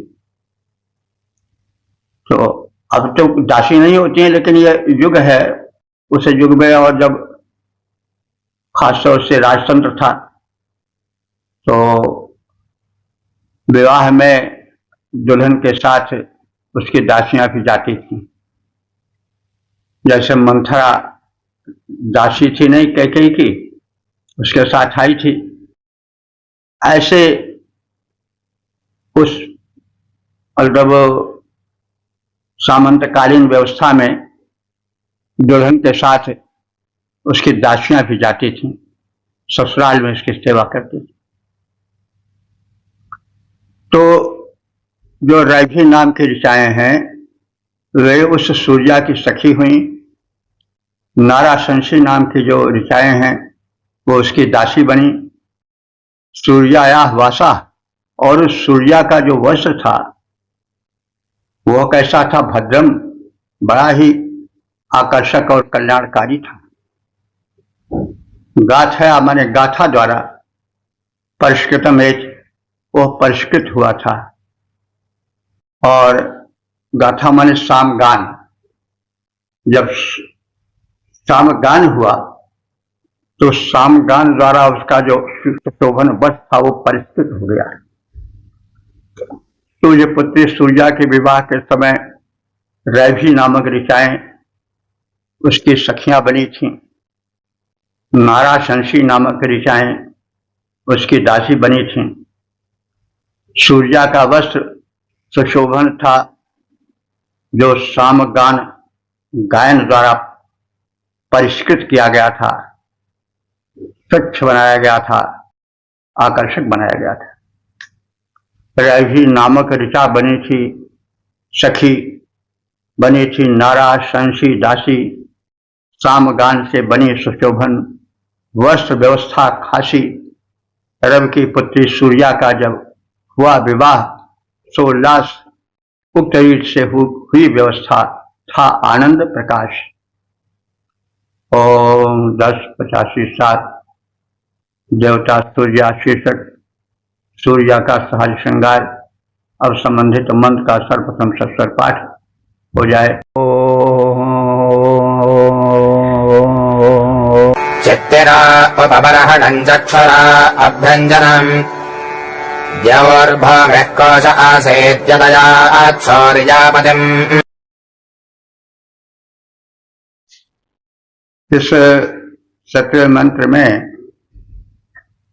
तो अब तो दासी नहीं होती हैं, लेकिन यह युग है। उस युग में, और जब खासतौर से राजतंत्र था, तो विवाह में दुल्हन के साथ उसकी दासियां भी जाती थी। जैसे मंथरा दासी थी नहीं कैकेयी की, उसके साथ आई थी। ऐसे उस मतलब सामंतकालीन व्यवस्था में दुल्हन के साथ उसकी दासियां भी जाती थीं, ससुराल में उसकी सेवा करती थी। तो जो रैभी नाम की ऋचाएं हैं, वे उस सूर्या की सखी हुई। नाराशंसी नाम की जो ऋचाएं हैं, वो उसकी दासी बनी। सूर्याया वासा, और उस सूर्या का जो वस्त्र था वह कैसा था? भद्रम, बड़ा ही आकर्षक और कल्याणकारी था। गाथा माने गाथा द्वारा परिष्कृतम एक, वह परिष्कृत हुआ था। और गाथा माने सामगान, जब सामगान हुआ तो सामगान द्वारा उसका जो शोभन वस्त्र था वो परिष्कृत हो गया। सूर्यपुत्री सूर्या के विवाह के समय रैभी नामक ऋचाएं उसकी सखियां बनी थीं। नाराशंसी नामक ऋचाएं उसकी दासी बनी थीं। सूर्या का वस्त्र सुशोभन था, जो सामगान गायन द्वारा परिष्कृत किया गया था, स्वच्छ बनाया गया था, आकर्षक बनाया गया था। रैभी नामक ऋचा बनी थी, सखी बनी थी, नाराशंसी दासी, सामगान से बनी सुशोभन वस्त्र व्यवस्था खासी। रवि की पुत्री सूर्या का जब हुआ विवाह, सोल्लास उक्त रीत से हुई व्यवस्था था, आनंद प्रकाश। ओम 10:85 देवता सूर्या शीर्षक सूर्या का सहज श्रृंगार। अब संबंधित मंत्र का सर्वप्रथम सस्वर पाठ हो जाए। चित्तिरा उपबर्हणं चक्षुरा अभ्यञ्जनम् द्यौर्भौमिः कोश आसेत्यदयात् शौर्यापतिम्। इस सत्य मंत्र में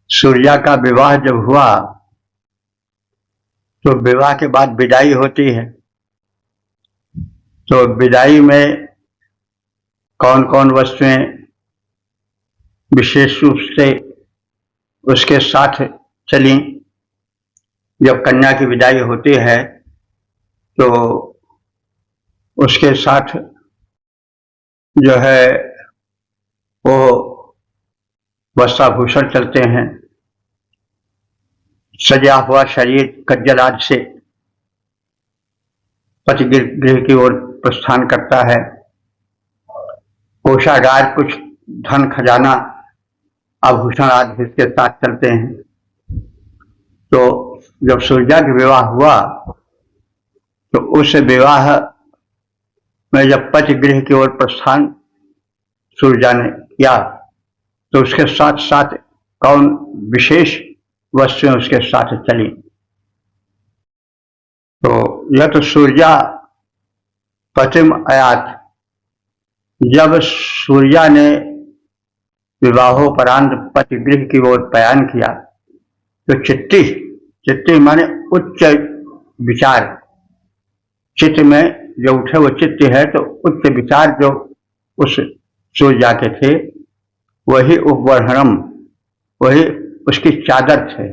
सूर्या का विवाह जब हुआ तो विवाह के बाद विदाई होती है। तो विदाई में कौन कौन वस्तुएं विशेष रूप से उसके साथ चली। जब कन्या की विदाई होती है तो उसके साथ जो है वो वस्त्राभूषण चलते हैं। सजा हुआ शरीर कज्जल आदि से पति गृह की ओर प्रस्थान करता है। कोषागार कुछ धन खजाना आभूषण आदि इसके साथ चलते हैं। तो जब सूर्या का विवाह हुआ तो उस विवाह में जब पति गृह की ओर प्रस्थान सूर्या ने किया तो उसके साथ साथ कौन विशेष वस्तुएं उसके साथ चली। तो यत सूर्या पतिम आयात, जब सूर्या ने विवाहोपरांत पतिगृह की ओर पयान किया तो चित्ती, चित्ती माने उच्च विचार, चित्त में जो उठे वो चित्त है, तो उच्च विचार जो उस सूर्या के थे वही उपवर्णम, वही उसकी चादर थे,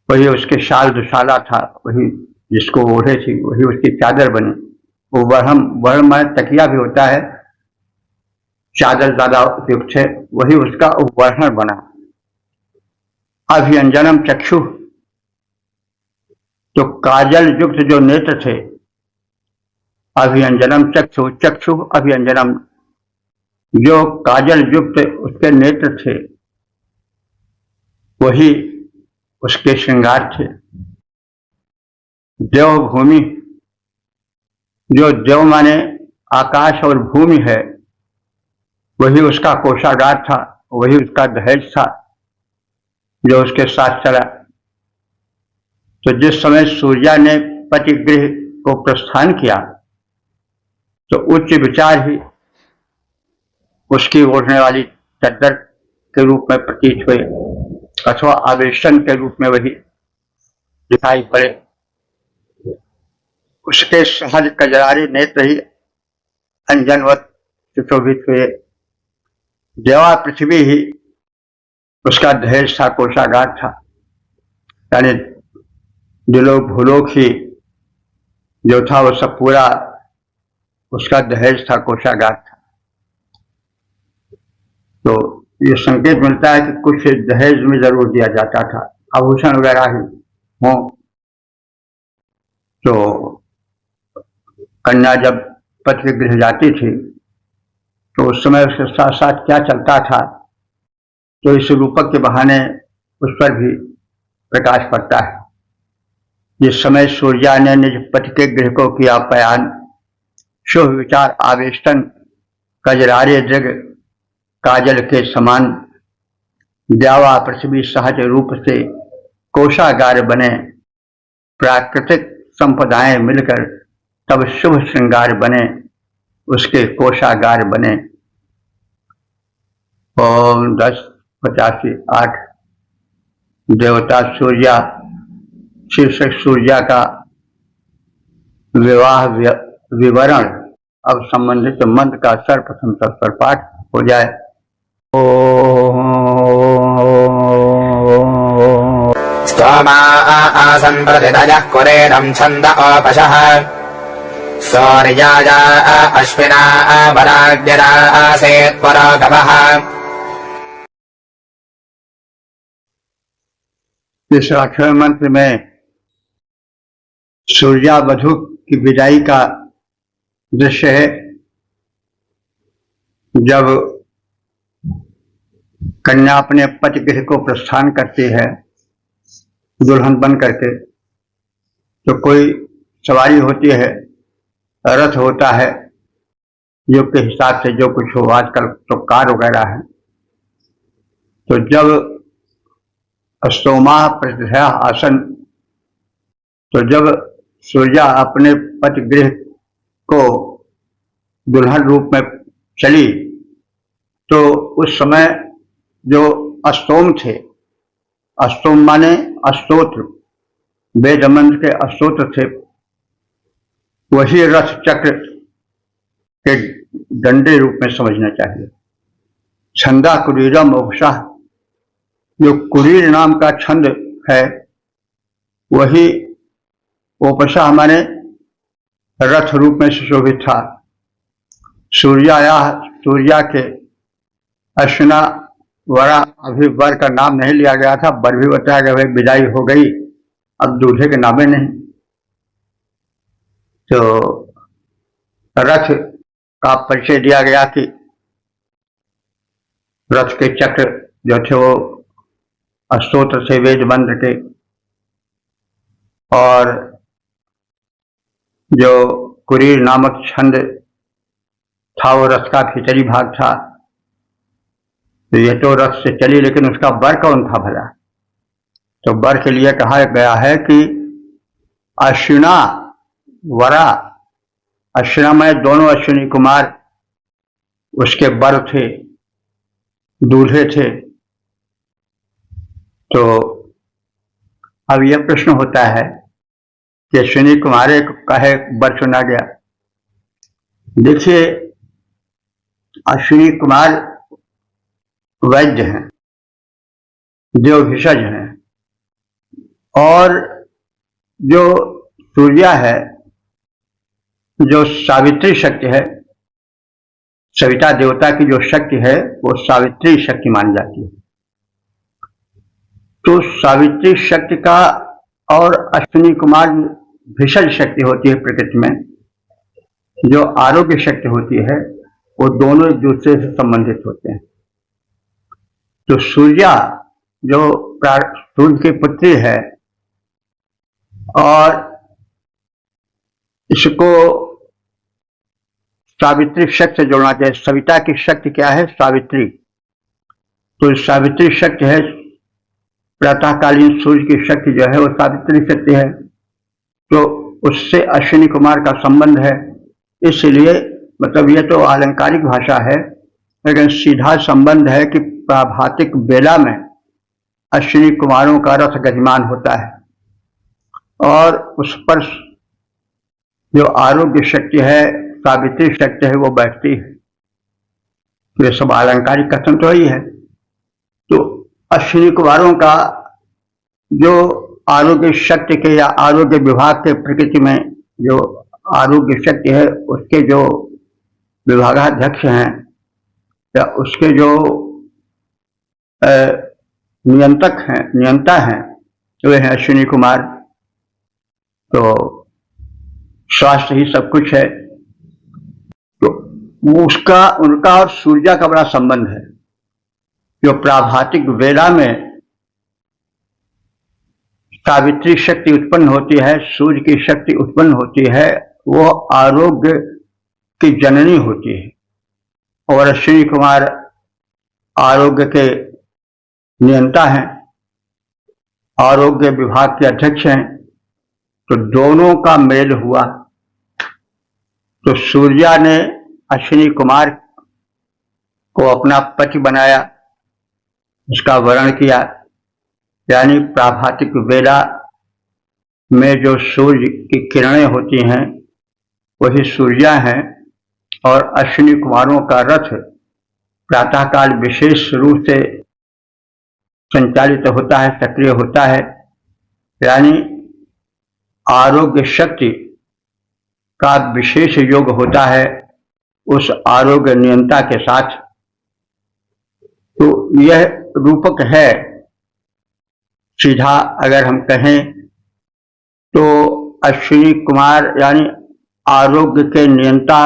वही उसके शाल दुशाला था, वही जिसको ओढ़े थी वही उसकी चादर बनी। उपवर्णम, वर्ण में तकिया भी होता है, चादर ज्यादा उपयुक्त है, वही उसका उपवर्णन बना। अभियंजनम चक्षु, तो काजल युक्त जो नेत्र थे, अभियंजनम चक्षु, चक्षु अभियंजनम, जो काजल युक्त उसके नेत्र थे वही उसके श्रृंगार थे। देवभूमि, जो देव माने आकाश और भूमि है, वही उसका कोषागार था, वही उसका दहेज था जो उसके साथ चला। तो जिस समय सूर्या ने पतिगृह को प्रस्थान किया तो उच्च विचार ही उसकी ओढ़ने वाली चद्दर के रूप में प्रतीत हुए अथवा आवेशन के रूप में वही दिखाई पड़े। उसके सहज कजरारे नेत्र ही अंजनवत सुशोभित हुए। देवा पृथ्वी ही उसका दहेज था, कोषागार था, यानी दिलो भूलोक ही जो था वो सब पूरा उसका दहेज था, कोषागार था। तो ये संकेत मिलता है कि कुछ दहेज में जरूर दिया जाता था, आभूषण वगैरह ही हो। तो कन्या जब पति के गृह जाती थी तो उस समय उसके साथ साथ क्या चलता था, तो इस रूपक के बहाने उस पर भी प्रकाश पड़ता है। जिस समय सूर्या ने निज पति के गृह को किया पयान, शुभ विचार आवेष्टन कजरारे दृग काजल के समान, द्यावा पृथ्वी सहज रूप से कोषागार बने, प्राकृतिक संपदाएं मिलकर तब शुभ श्रृंगार बने, उसके कोषागार बने। ओम 10:85-8 देवता सूर्या, शीर्षक सूर्या का विवाह विवरण। अब संबंधित मंत्र का सर्वप्रथम स्वर पाठ हो जाए। स्तोमा आसन् प्रतिदयः कुरेदं छन्द ओपशः, सूर्याय अश्विना वराग्यरा आसेत् परागवः। इस 8वें मंत्र में सूर्या वधू की विदाई का दृश्य है। जब कन्या अपने पति गृह को प्रस्थान करती है दुल्हन बन करके, तो कोई सवारी होती है, रथ होता है, युग के हिसाब से जो कुछ हो, आजकल तो कार वगैरह है। तो जब स्तोमा प्रतिष्ठा आसन, तो जब सूर्या अपने पति गृह को दुल्हन रूप में चली तो उस समय जो अस्तोम थे, अस्तोम माने अस्तोत्र, वेद मंत्र के अस्तोत्र थे, वही रथ चक्र के डंडे रूप में समझना चाहिए। छंदा कुरीरम उपशाह, जो कुरीर नाम का छंद है वही उपशाह माने रथ रूप में सुशोभित था। सूर्या के अश्विना वरा, अभी वर का नाम नहीं लिया गया था, वर भी बताया गया भाई विदाई हो गई, अब दूल्हे के नामे नहीं। तो रथ का परिचय दिया गया कि रथ के चक्र जो थे वो स्तोत्र से, वेद मंत्र के, और जो कुरीर नामक छंद था वो रथ का भीतरी भाग था। तो ये तो रथ से चली, लेकिन उसका वर कौन था भला? तो वर के लिए कहा गया है कि अश्विना वरा, अश्विनामय दोनों अश्विनी कुमार उसके वर थे, दूल्हे थे। तो अब यह प्रश्न होता है कि अश्विनी कुमार को काहे वर चुना गया। देखिए, अश्विनी कुमार वैद्य हैं, देव भिषज हैं, और जो सूर्या है, जो सावित्री शक्ति है, सविता देवता की जो शक्ति है वो सावित्री शक्ति मानी जाती है। तो सावित्री शक्ति का और अश्विनी कुमार भिषज शक्ति होती है प्रकृति में, जो आरोग्य शक्ति होती है, वो दोनों एक दूसरे से संबंधित होते हैं। तो सूर्या जो सूर्य की पुत्री है, और इसको सावित्री शक्ति से जोड़ना चाहिए। सविता की शक्ति क्या है? सावित्री। तो सावित्री शक्ति है, प्रातःकालीन सूर्य की शक्ति जो है वो सावित्री शक्ति है, तो उससे अश्विनी कुमार का संबंध है। इसलिए मतलब ये तो अलंकारिक भाषा है, लेकिन सीधा संबंध है कि प्राभातिक बेला में अश्विनी कुमारों का रथ गतिमान होता है, और उस पर जो आरोग्य शक्ति है, सावित्री शक्ति है, वो बैठती है। ये सब अलंकारिक कथन तो ही है। तो अश्विनी कुमारों का जो आरोग्य शक्ति के या आरोग्य विभाग के प्रकृति में जो आरोग्य शक्ति है, उसके जो विभागाध्यक्ष हैं या उसके जो नियंतक हैं, नियंता हैं, वे हैं अश्विनी कुमार। तो स्वास्थ्य ही सब कुछ है। तो उसका उनका और सूर्या का बड़ा संबंध है। जो प्राभातिक वेला में सावित्री शक्ति उत्पन्न होती है, सूर्य की शक्ति उत्पन्न होती है, वो आरोग्य की जननी होती है, और अश्विनी कुमार आरोग्य के नियंता हैं, आरोग्य विभाग के अध्यक्ष हैं। तो दोनों का मेल हुआ। तो सूर्या ने अश्विनी कुमार को अपना पति बनाया, उसका वरण किया, यानी प्राभातिक वेला में जो सूर्य की किरणें होती हैं वही सूर्या हैं, और अश्विनी कुमारों का रथ प्रातःकाल विशेष रूप से संचालित होता है, सक्रिय होता है, यानी आरोग्य शक्ति का विशेष योग होता है उस आरोग्य नियंता के साथ। तो यह रूपक है। सीधा अगर हम कहें तो अश्विनी कुमार यानी आरोग्य के नियंता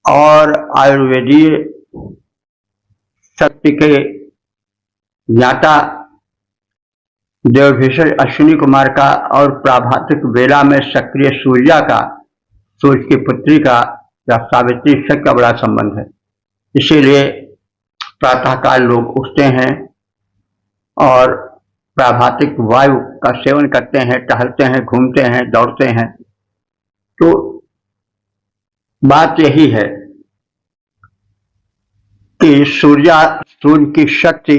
और आयुर्वेदीय शक्ति के ज्ञाता देवभिषज अश्विनी कुमार का, और प्राभातिक वेला में सक्रिय सूर्या का, सूर्य की पुत्री का या सावित्री शक्ति का बड़ा संबंध है। इसीलिए प्रातःकाल लोग उठते हैं और प्राभातिक वायु का सेवन करते हैं, टहलते हैं, घूमते हैं, दौड़ते हैं। तो बात यही है कि सूर्य की शक्ति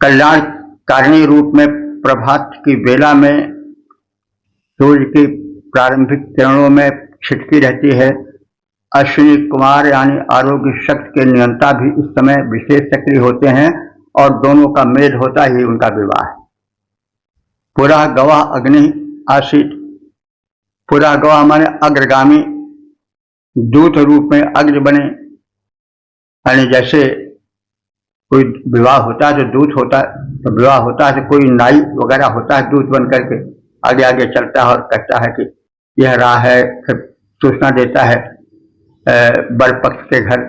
कल्याणकारिणी रूप में प्रभात की बेला में सूर्य की प्रारंभिक किरणों में छिटकी रहती है। अश्विनी कुमार यानी आरोग्य शक्ति के नियंता भी इस समय विशेष सक्रिय होते हैं, और दोनों का मेल होता ही उनका विवाह है। पुरा गवाह अग्नि आसीत। पुरा गवाह माने अग्रगामी, दूत रूप में अग्र बने, यानी जैसे कोई विवाह होता है तो दूत होता है, तो विवाह होता है तो कोई नाई वगैरह होता है, दूत बन करके आगे आगे चलता है और कहता है कि यह राह है, फिर सूचना देता है बर पक्ष के घर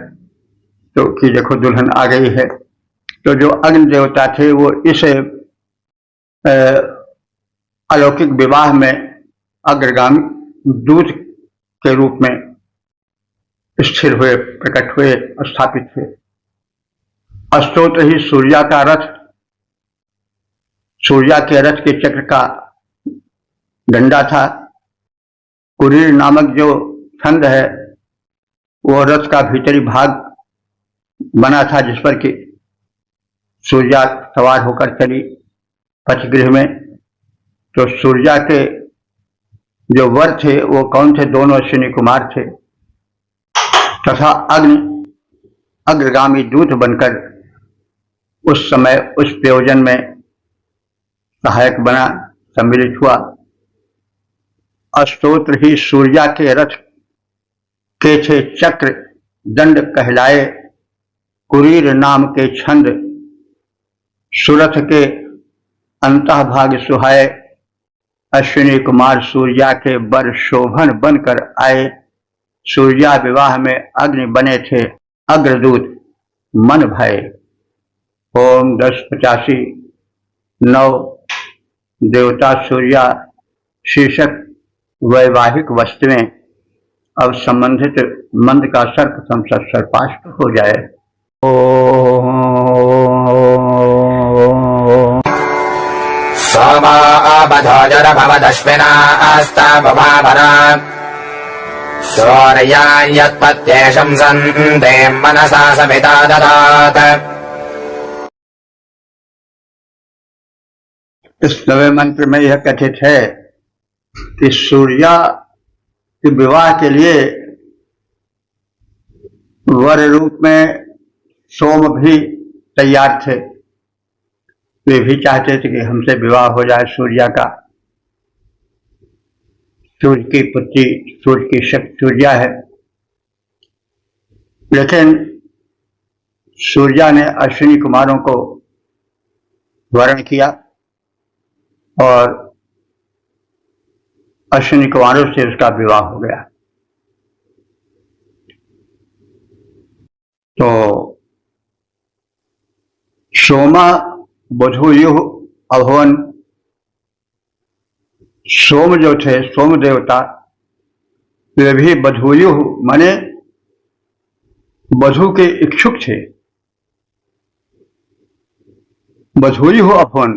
तो कि देखो दुल्हन आ गई है। तो जो अग्नि देवता थे वो इस अलौकिक विवाह में अग्रगामी दूत के रूप में स्थिर हुए, प्रकट हुए, स्थापित हुए। अस्तोत्र ही सूर्या का रथ, सूर्या के रथ के चक्र का डंडा था। कुरीर नामक जो छंद है वो रथ का भीतरी भाग बना था, जिस पर कि सूर्या सवार होकर चली पचगृह में। तो सूर्या के जो वर थे वो कौन थे? दोनों अश्विनी कुमार थे तथा अग्रगामी दूत बनकर उस समय उस प्रयोजन में सहायक बना, सम्मिलित हुआ। स्तोत्र ही सूर्या के रथ के थे चक्र दंड कहलाए, कुरीर नाम के छंद सुरथ के अंतः भाग सुहाए। अश्विनी कुमार सूर्या के बर शोभन बनकर आए, सूर्या विवाह में अग्नि बने थे अग्रदूत मन भय। ओम 1085 9 देवता सूर्या शीर्षक वैवाहिक वस्तुएं। अब संबंधित मंद का सर्प संसद सर्पाष्ट हो जाए। सोमा अबधोजर भवदश्विना आस्ता भवाभरा शौर्यान्यत्पत्येषं सन्ते मनसा सविता ददात। इस नवे मंत्र में यह कथित है कि सूर्या के विवाह के लिए वर रूप में सोम भी तैयार थे। वे भी चाहते थे कि हमसे विवाह हो जाए सूर्या का। सूर्य की पुत्री, सूर्य की शक्ति सूर्या है। लेकिन सूर्या ने अश्विनी कुमारों को वरण किया और अश्विनी कुमारों से उसका विवाह हो गया। तो सोमा बधूयुः अभवन। सोम जो थे, सोम देवता, वे भी बधूयुः माने बधू के इच्छुक थे। बधूयुः अभवन,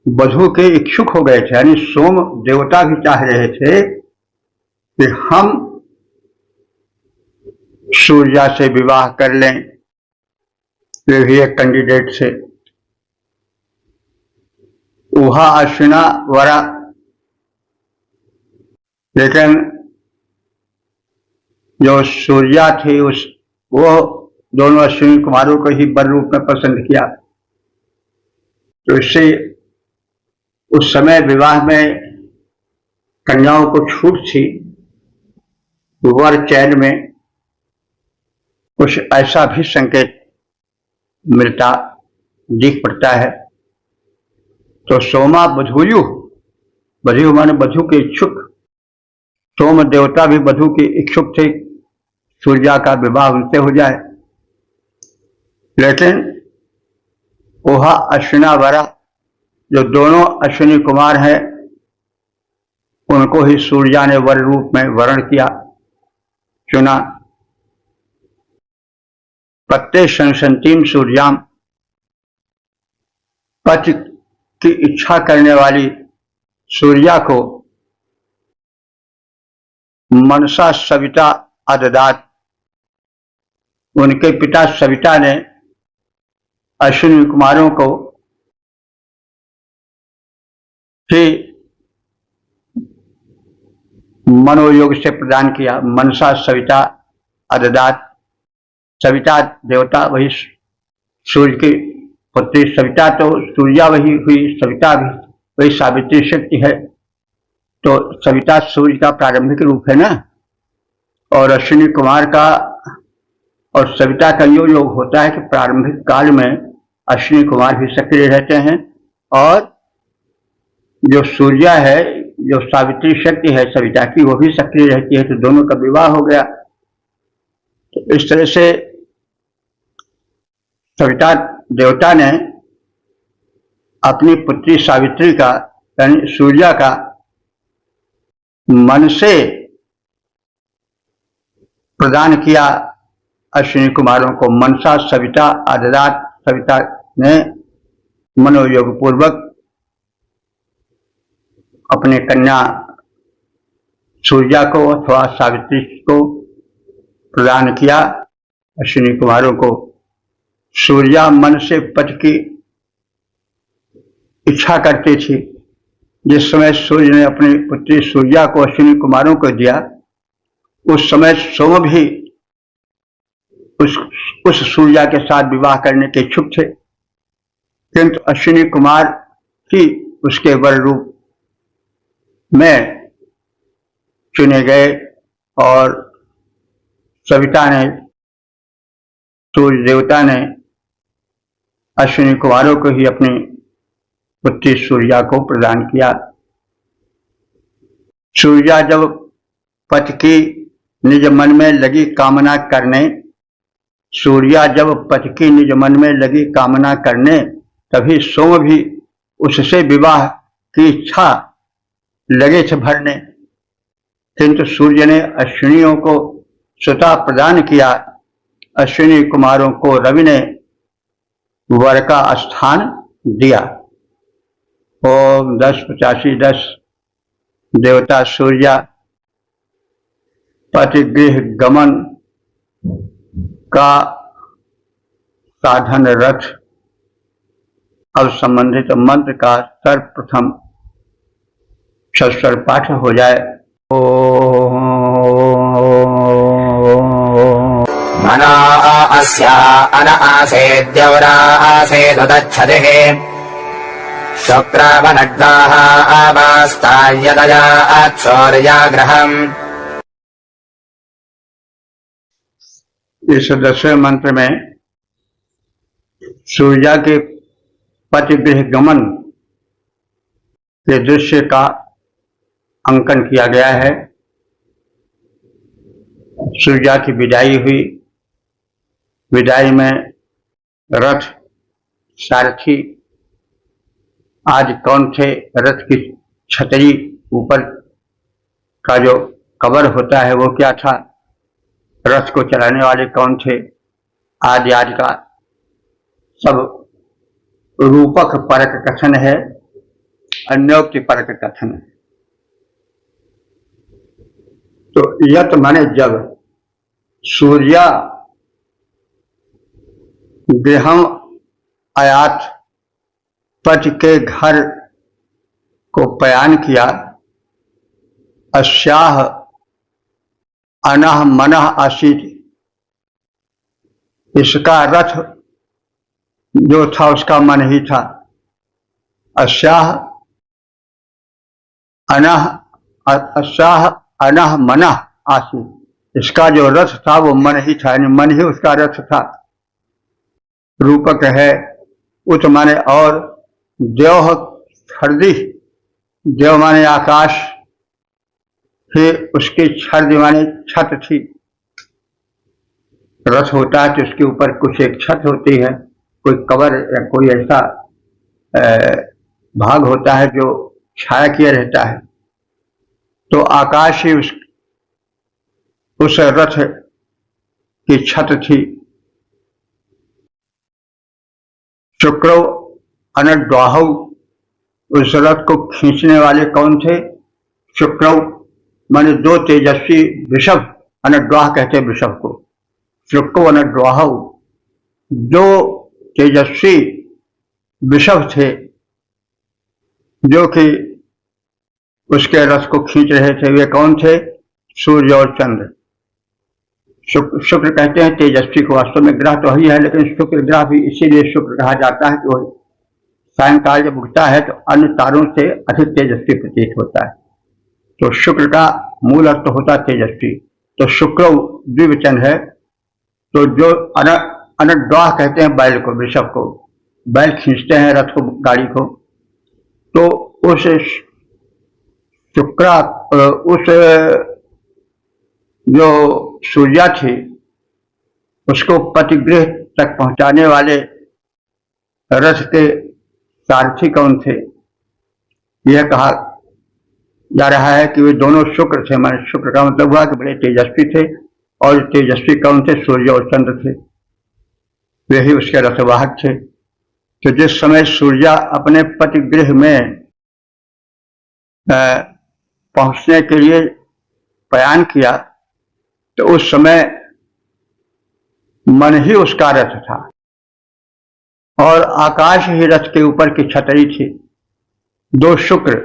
बधू के इच्छुक हो गए थे। यानी सोम देवता भी चाह रहे थे कि हम सूर्या से विवाह कर लें। वे भी एक कैंडिडेट थे। उहा अश्विना वरा, लेकिन जो सूर्या थी वो दोनों अश्विनी कुमारों को ही वर रूप में पसंद किया। तो इससे उस समय विवाह में कन्याओं को छूट थी। वर चयन में कुछ ऐसा भी संकेत मिलता दिख पड़ता है। तो सोमा बधूयुः, बधू माने बधू के इच्छुक। सोम देवता भी बधू के इच्छुक थे, सूर्या का विवाह उनसे हो जाए। लेकिन ओहा अश्विना वरा, जो दोनों अश्विनी कुमार हैं, उनको ही सूर्या ने वर रूप में वरण किया, चुना। पत्ते संसंतीम सूर्याम, पति की इच्छा करने वाली सूर्या को मनसा सविता अददात, उनके पिता सविता ने अश्विनी कुमारों को ही मनोयोग से प्रदान किया। मनसा सविता अददात, सविता देवता वही सूर्य की पुत्री सविता, तो सूर्या वही हुई, सविता भी वही सावित्री शक्ति है। तो सविता सूर्य का प्रारंभिक रूप है ना। और अश्विनी कुमार का और सविता का यो योग होता है कि प्रारंभिक काल में अश्विनी कुमार भी सक्रिय रहते हैं और जो सूर्या है, जो सावित्री शक्ति है सविता की, वो भी सक्रिय रहती है। तो दोनों का विवाह हो गया। तो इस तरह से सविता देवता ने अपनी पुत्री सावित्री का, यानी सूर्या का, मन से प्रदान किया अश्विनी कुमारों को। मनसा सविता अददात, सविता ने मनोयोग पूर्वक अपने कन्या सूर्या को अथवा सावित्री को प्रदान किया। अश्विनी कुमारों को सूर्या मन से पति की इच्छा करती थी। जिस समय सूर्य ने अपनी पुत्री सूर्या को अश्विनी कुमारों को दिया, उस समय सोम भी उस सूर्या के साथ विवाह करने के इच्छुक थे, किंतु अश्विनी कुमार ही उसके वर रूप में चुने गए और सविता ने, सूर्य देवता ने अश्विनी कुमारों को ही अपनी पुत्री सूर्या को प्रदान किया। सूर्या जब पति की निज मन में लगी कामना करने, सूर्या जब पति की निज मन में लगी कामना करने, तभी सोम भी उससे विवाह की इच्छा लगे थे भरने, किंतु सूर्य ने अश्विनियों को स्वतः प्रदान किया। अश्विनी कुमारों को रवि ने वर का स्थान दिया। ओम 108510 देवता सूर्या पतिगृह गमन का साधन रथ। अब संबंधित मंत्र का सर्वप्रथम सस्वर पाठ हो जाए। मना अस्या अन आसेद्यवरा आसेदुदच्छतिः शुक्रावनड्वाः आवास्तायदया अच्छौर्याग्रहम्। इस 10वें मंत्र में सूर्या के पतिगृह गमन के दृश्य का अंकन किया गया है। सूर्या की विदाई हुई, विदाई में रथ, सारथी आदि कौन थे, रथ की छतरी ऊपर का जो कवर होता है वो क्या था, रथ को चलाने वाले कौन थे, आदि आदि का सब रूपक परक कथन है, अन्योक्ति परक कथन है। तो यत माने जब सूर्या गृहम आयात, पति के घर को पयान किया, अस्याह अनह मनः आसीत, इसका रथ जो था उसका मन ही था। अस्याह अनह मनः आसीत, इसका जो रथ था वो मन ही था, यानी मन ही उसका रथ था। रूपक है उत माने और, देव छर्दी, देव माने आकाश, फिर उसकी छर्द माने छत थी। रथ होता है तो उसके ऊपर कुछ एक छत होती है, कोई कवर या कोई ऐसा भाग होता है जो छाया किया रहता है। तो आकाश ही उस रथ की छत थी। शुक्र अनड्वाहु, उस रथ को खींचने वाले कौन थे? शुक्र माने दो तेजस्वी वृषभ, अनड्वाह कहते हैं वृषभ को। शुक्र अनड्वाहु, दो तेजस्वी वृषभ थे जो कि उसके रथ को खींच रहे थे। वे कौन थे? सूर्य और चंद्र। शुक्र कहते हैं तेजस्वी को, वास्तव में ग्रह तो वही है, लेकिन शुक्र ग्रह भी इसीलिए शुक्र कहा जाता है कि वह सायंकाल जब उगता है तो अन्य तारों से अधिक तेजस्वी प्रतीत होता है। तो शुक्र का मूल अर्थ होता है तेजस्वी। तो शुक्र द्विवचन है। तो जो अनड्वाह कहते हैं बैल को, वृषभ को, बैल खींचते हैं रथ को, गाड़ी को। तो उस शुक्र, उस जो सूर्या थी उसको पतिगृह तक पहुंचाने वाले रथ के सारथी कौन थे? यह कहा जा रहा है कि वे दोनों शुक्र थे। माने शुक्र का मतलब हुआ कि बड़े तेजस्वी थे, और तेजस्वी कौन थे? सूर्य और चंद्र थे, वे ही उसके रथवाहक थे। तो जिस समय सूर्या अपने पतिगृह में पहुंचने के लिए प्रयाण किया तो उस समय मन ही उसका रथ था और आकाश ही रथ के ऊपर की छतरी थी। दो शुक्र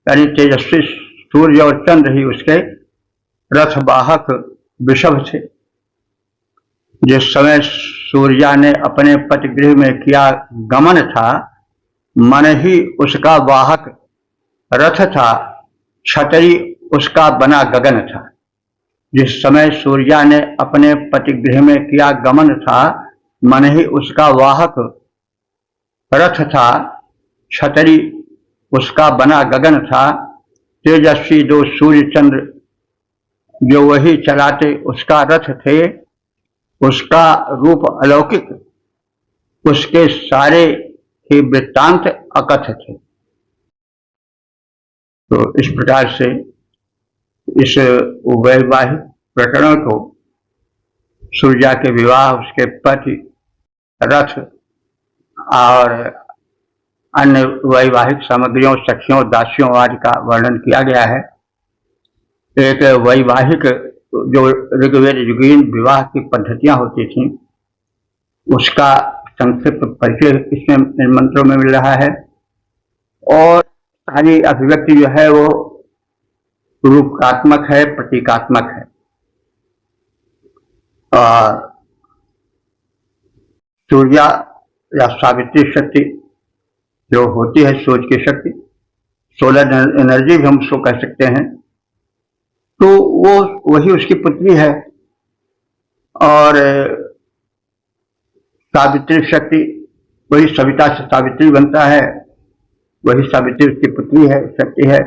यानी तेजस्वी सूर्य और चंद्र ही उसके रथवाहक वृषभ थे। जिस समय सूर्या ने अपने पतिगृह में किया गमन था, मन ही उसका वाहक रथ था, छतरी उसका बना गगन था। जिस समय सूर्या ने अपने पतिगृह में किया गमन था, मन ही उसका वाहक रथ था, छतरी उसका बना गगन था। तेजस्वी दो सूर्य चंद्र जो वही चलाते उसका रथ थे, उसका रूप अलौकिक, उसके सारे ही वृत्तांत अकथ थे। तो इस प्रकार से इस वैवाहिक प्रकरण को सूर्या के विवाह, उसके पति, रथ और अन्य वैवाहिक सामग्रियों, सखियों, दासियों आदि का वर्णन किया गया है। एक वैवाहिक जो ऋग्वेद युगीन विवाह की पद्धतियां होती थीं, उसका संक्षिप्त परिचय इसमें इन मंत्रों में मिल रहा है और सारी अभिव्यक्ति जो है वो रूपकात्मक है, प्रतीकात्मक है। और सूर्या या सावित्री शक्ति जो होती है, सूर्य की शक्ति, सोलर एनर्जी भी हम उसको कह सकते हैं, तो वो वही उसकी पुत्री है। और सावित्री शक्ति वही सविता से सावित्री बनता है, वही सावित्री उसकी पुत्री है, शक्ति है।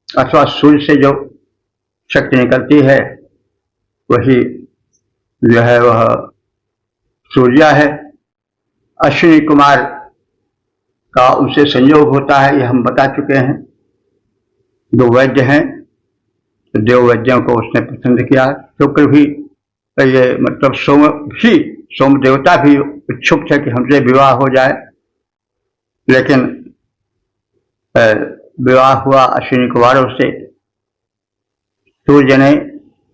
अथवा सूर्य से जो शक्ति निकलती है वही जो है वह सूर्या है। अश्विनी कुमार का उनसे संयोग होता है, ये हम बता चुके हैं। दो वैद्य हैं, तो देव वैद्यों को उसने पसंद किया। शुक्र भी, ये मतलब सोम देवता भी इच्छुक थे कि हमसे विवाह हो जाए, लेकिन विवाह हुआ अश्विनी कुमारों से। सूर्य ने,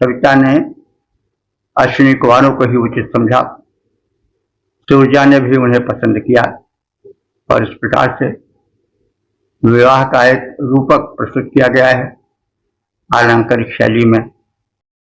सविता ने अश्विनी कुमारों को ही उचित समझा, सूर्या ने भी उन्हें पसंद किया और इस प्रकार से विवाह का एक रूपक प्रस्तुत किया गया है आलंकारिक शैली में।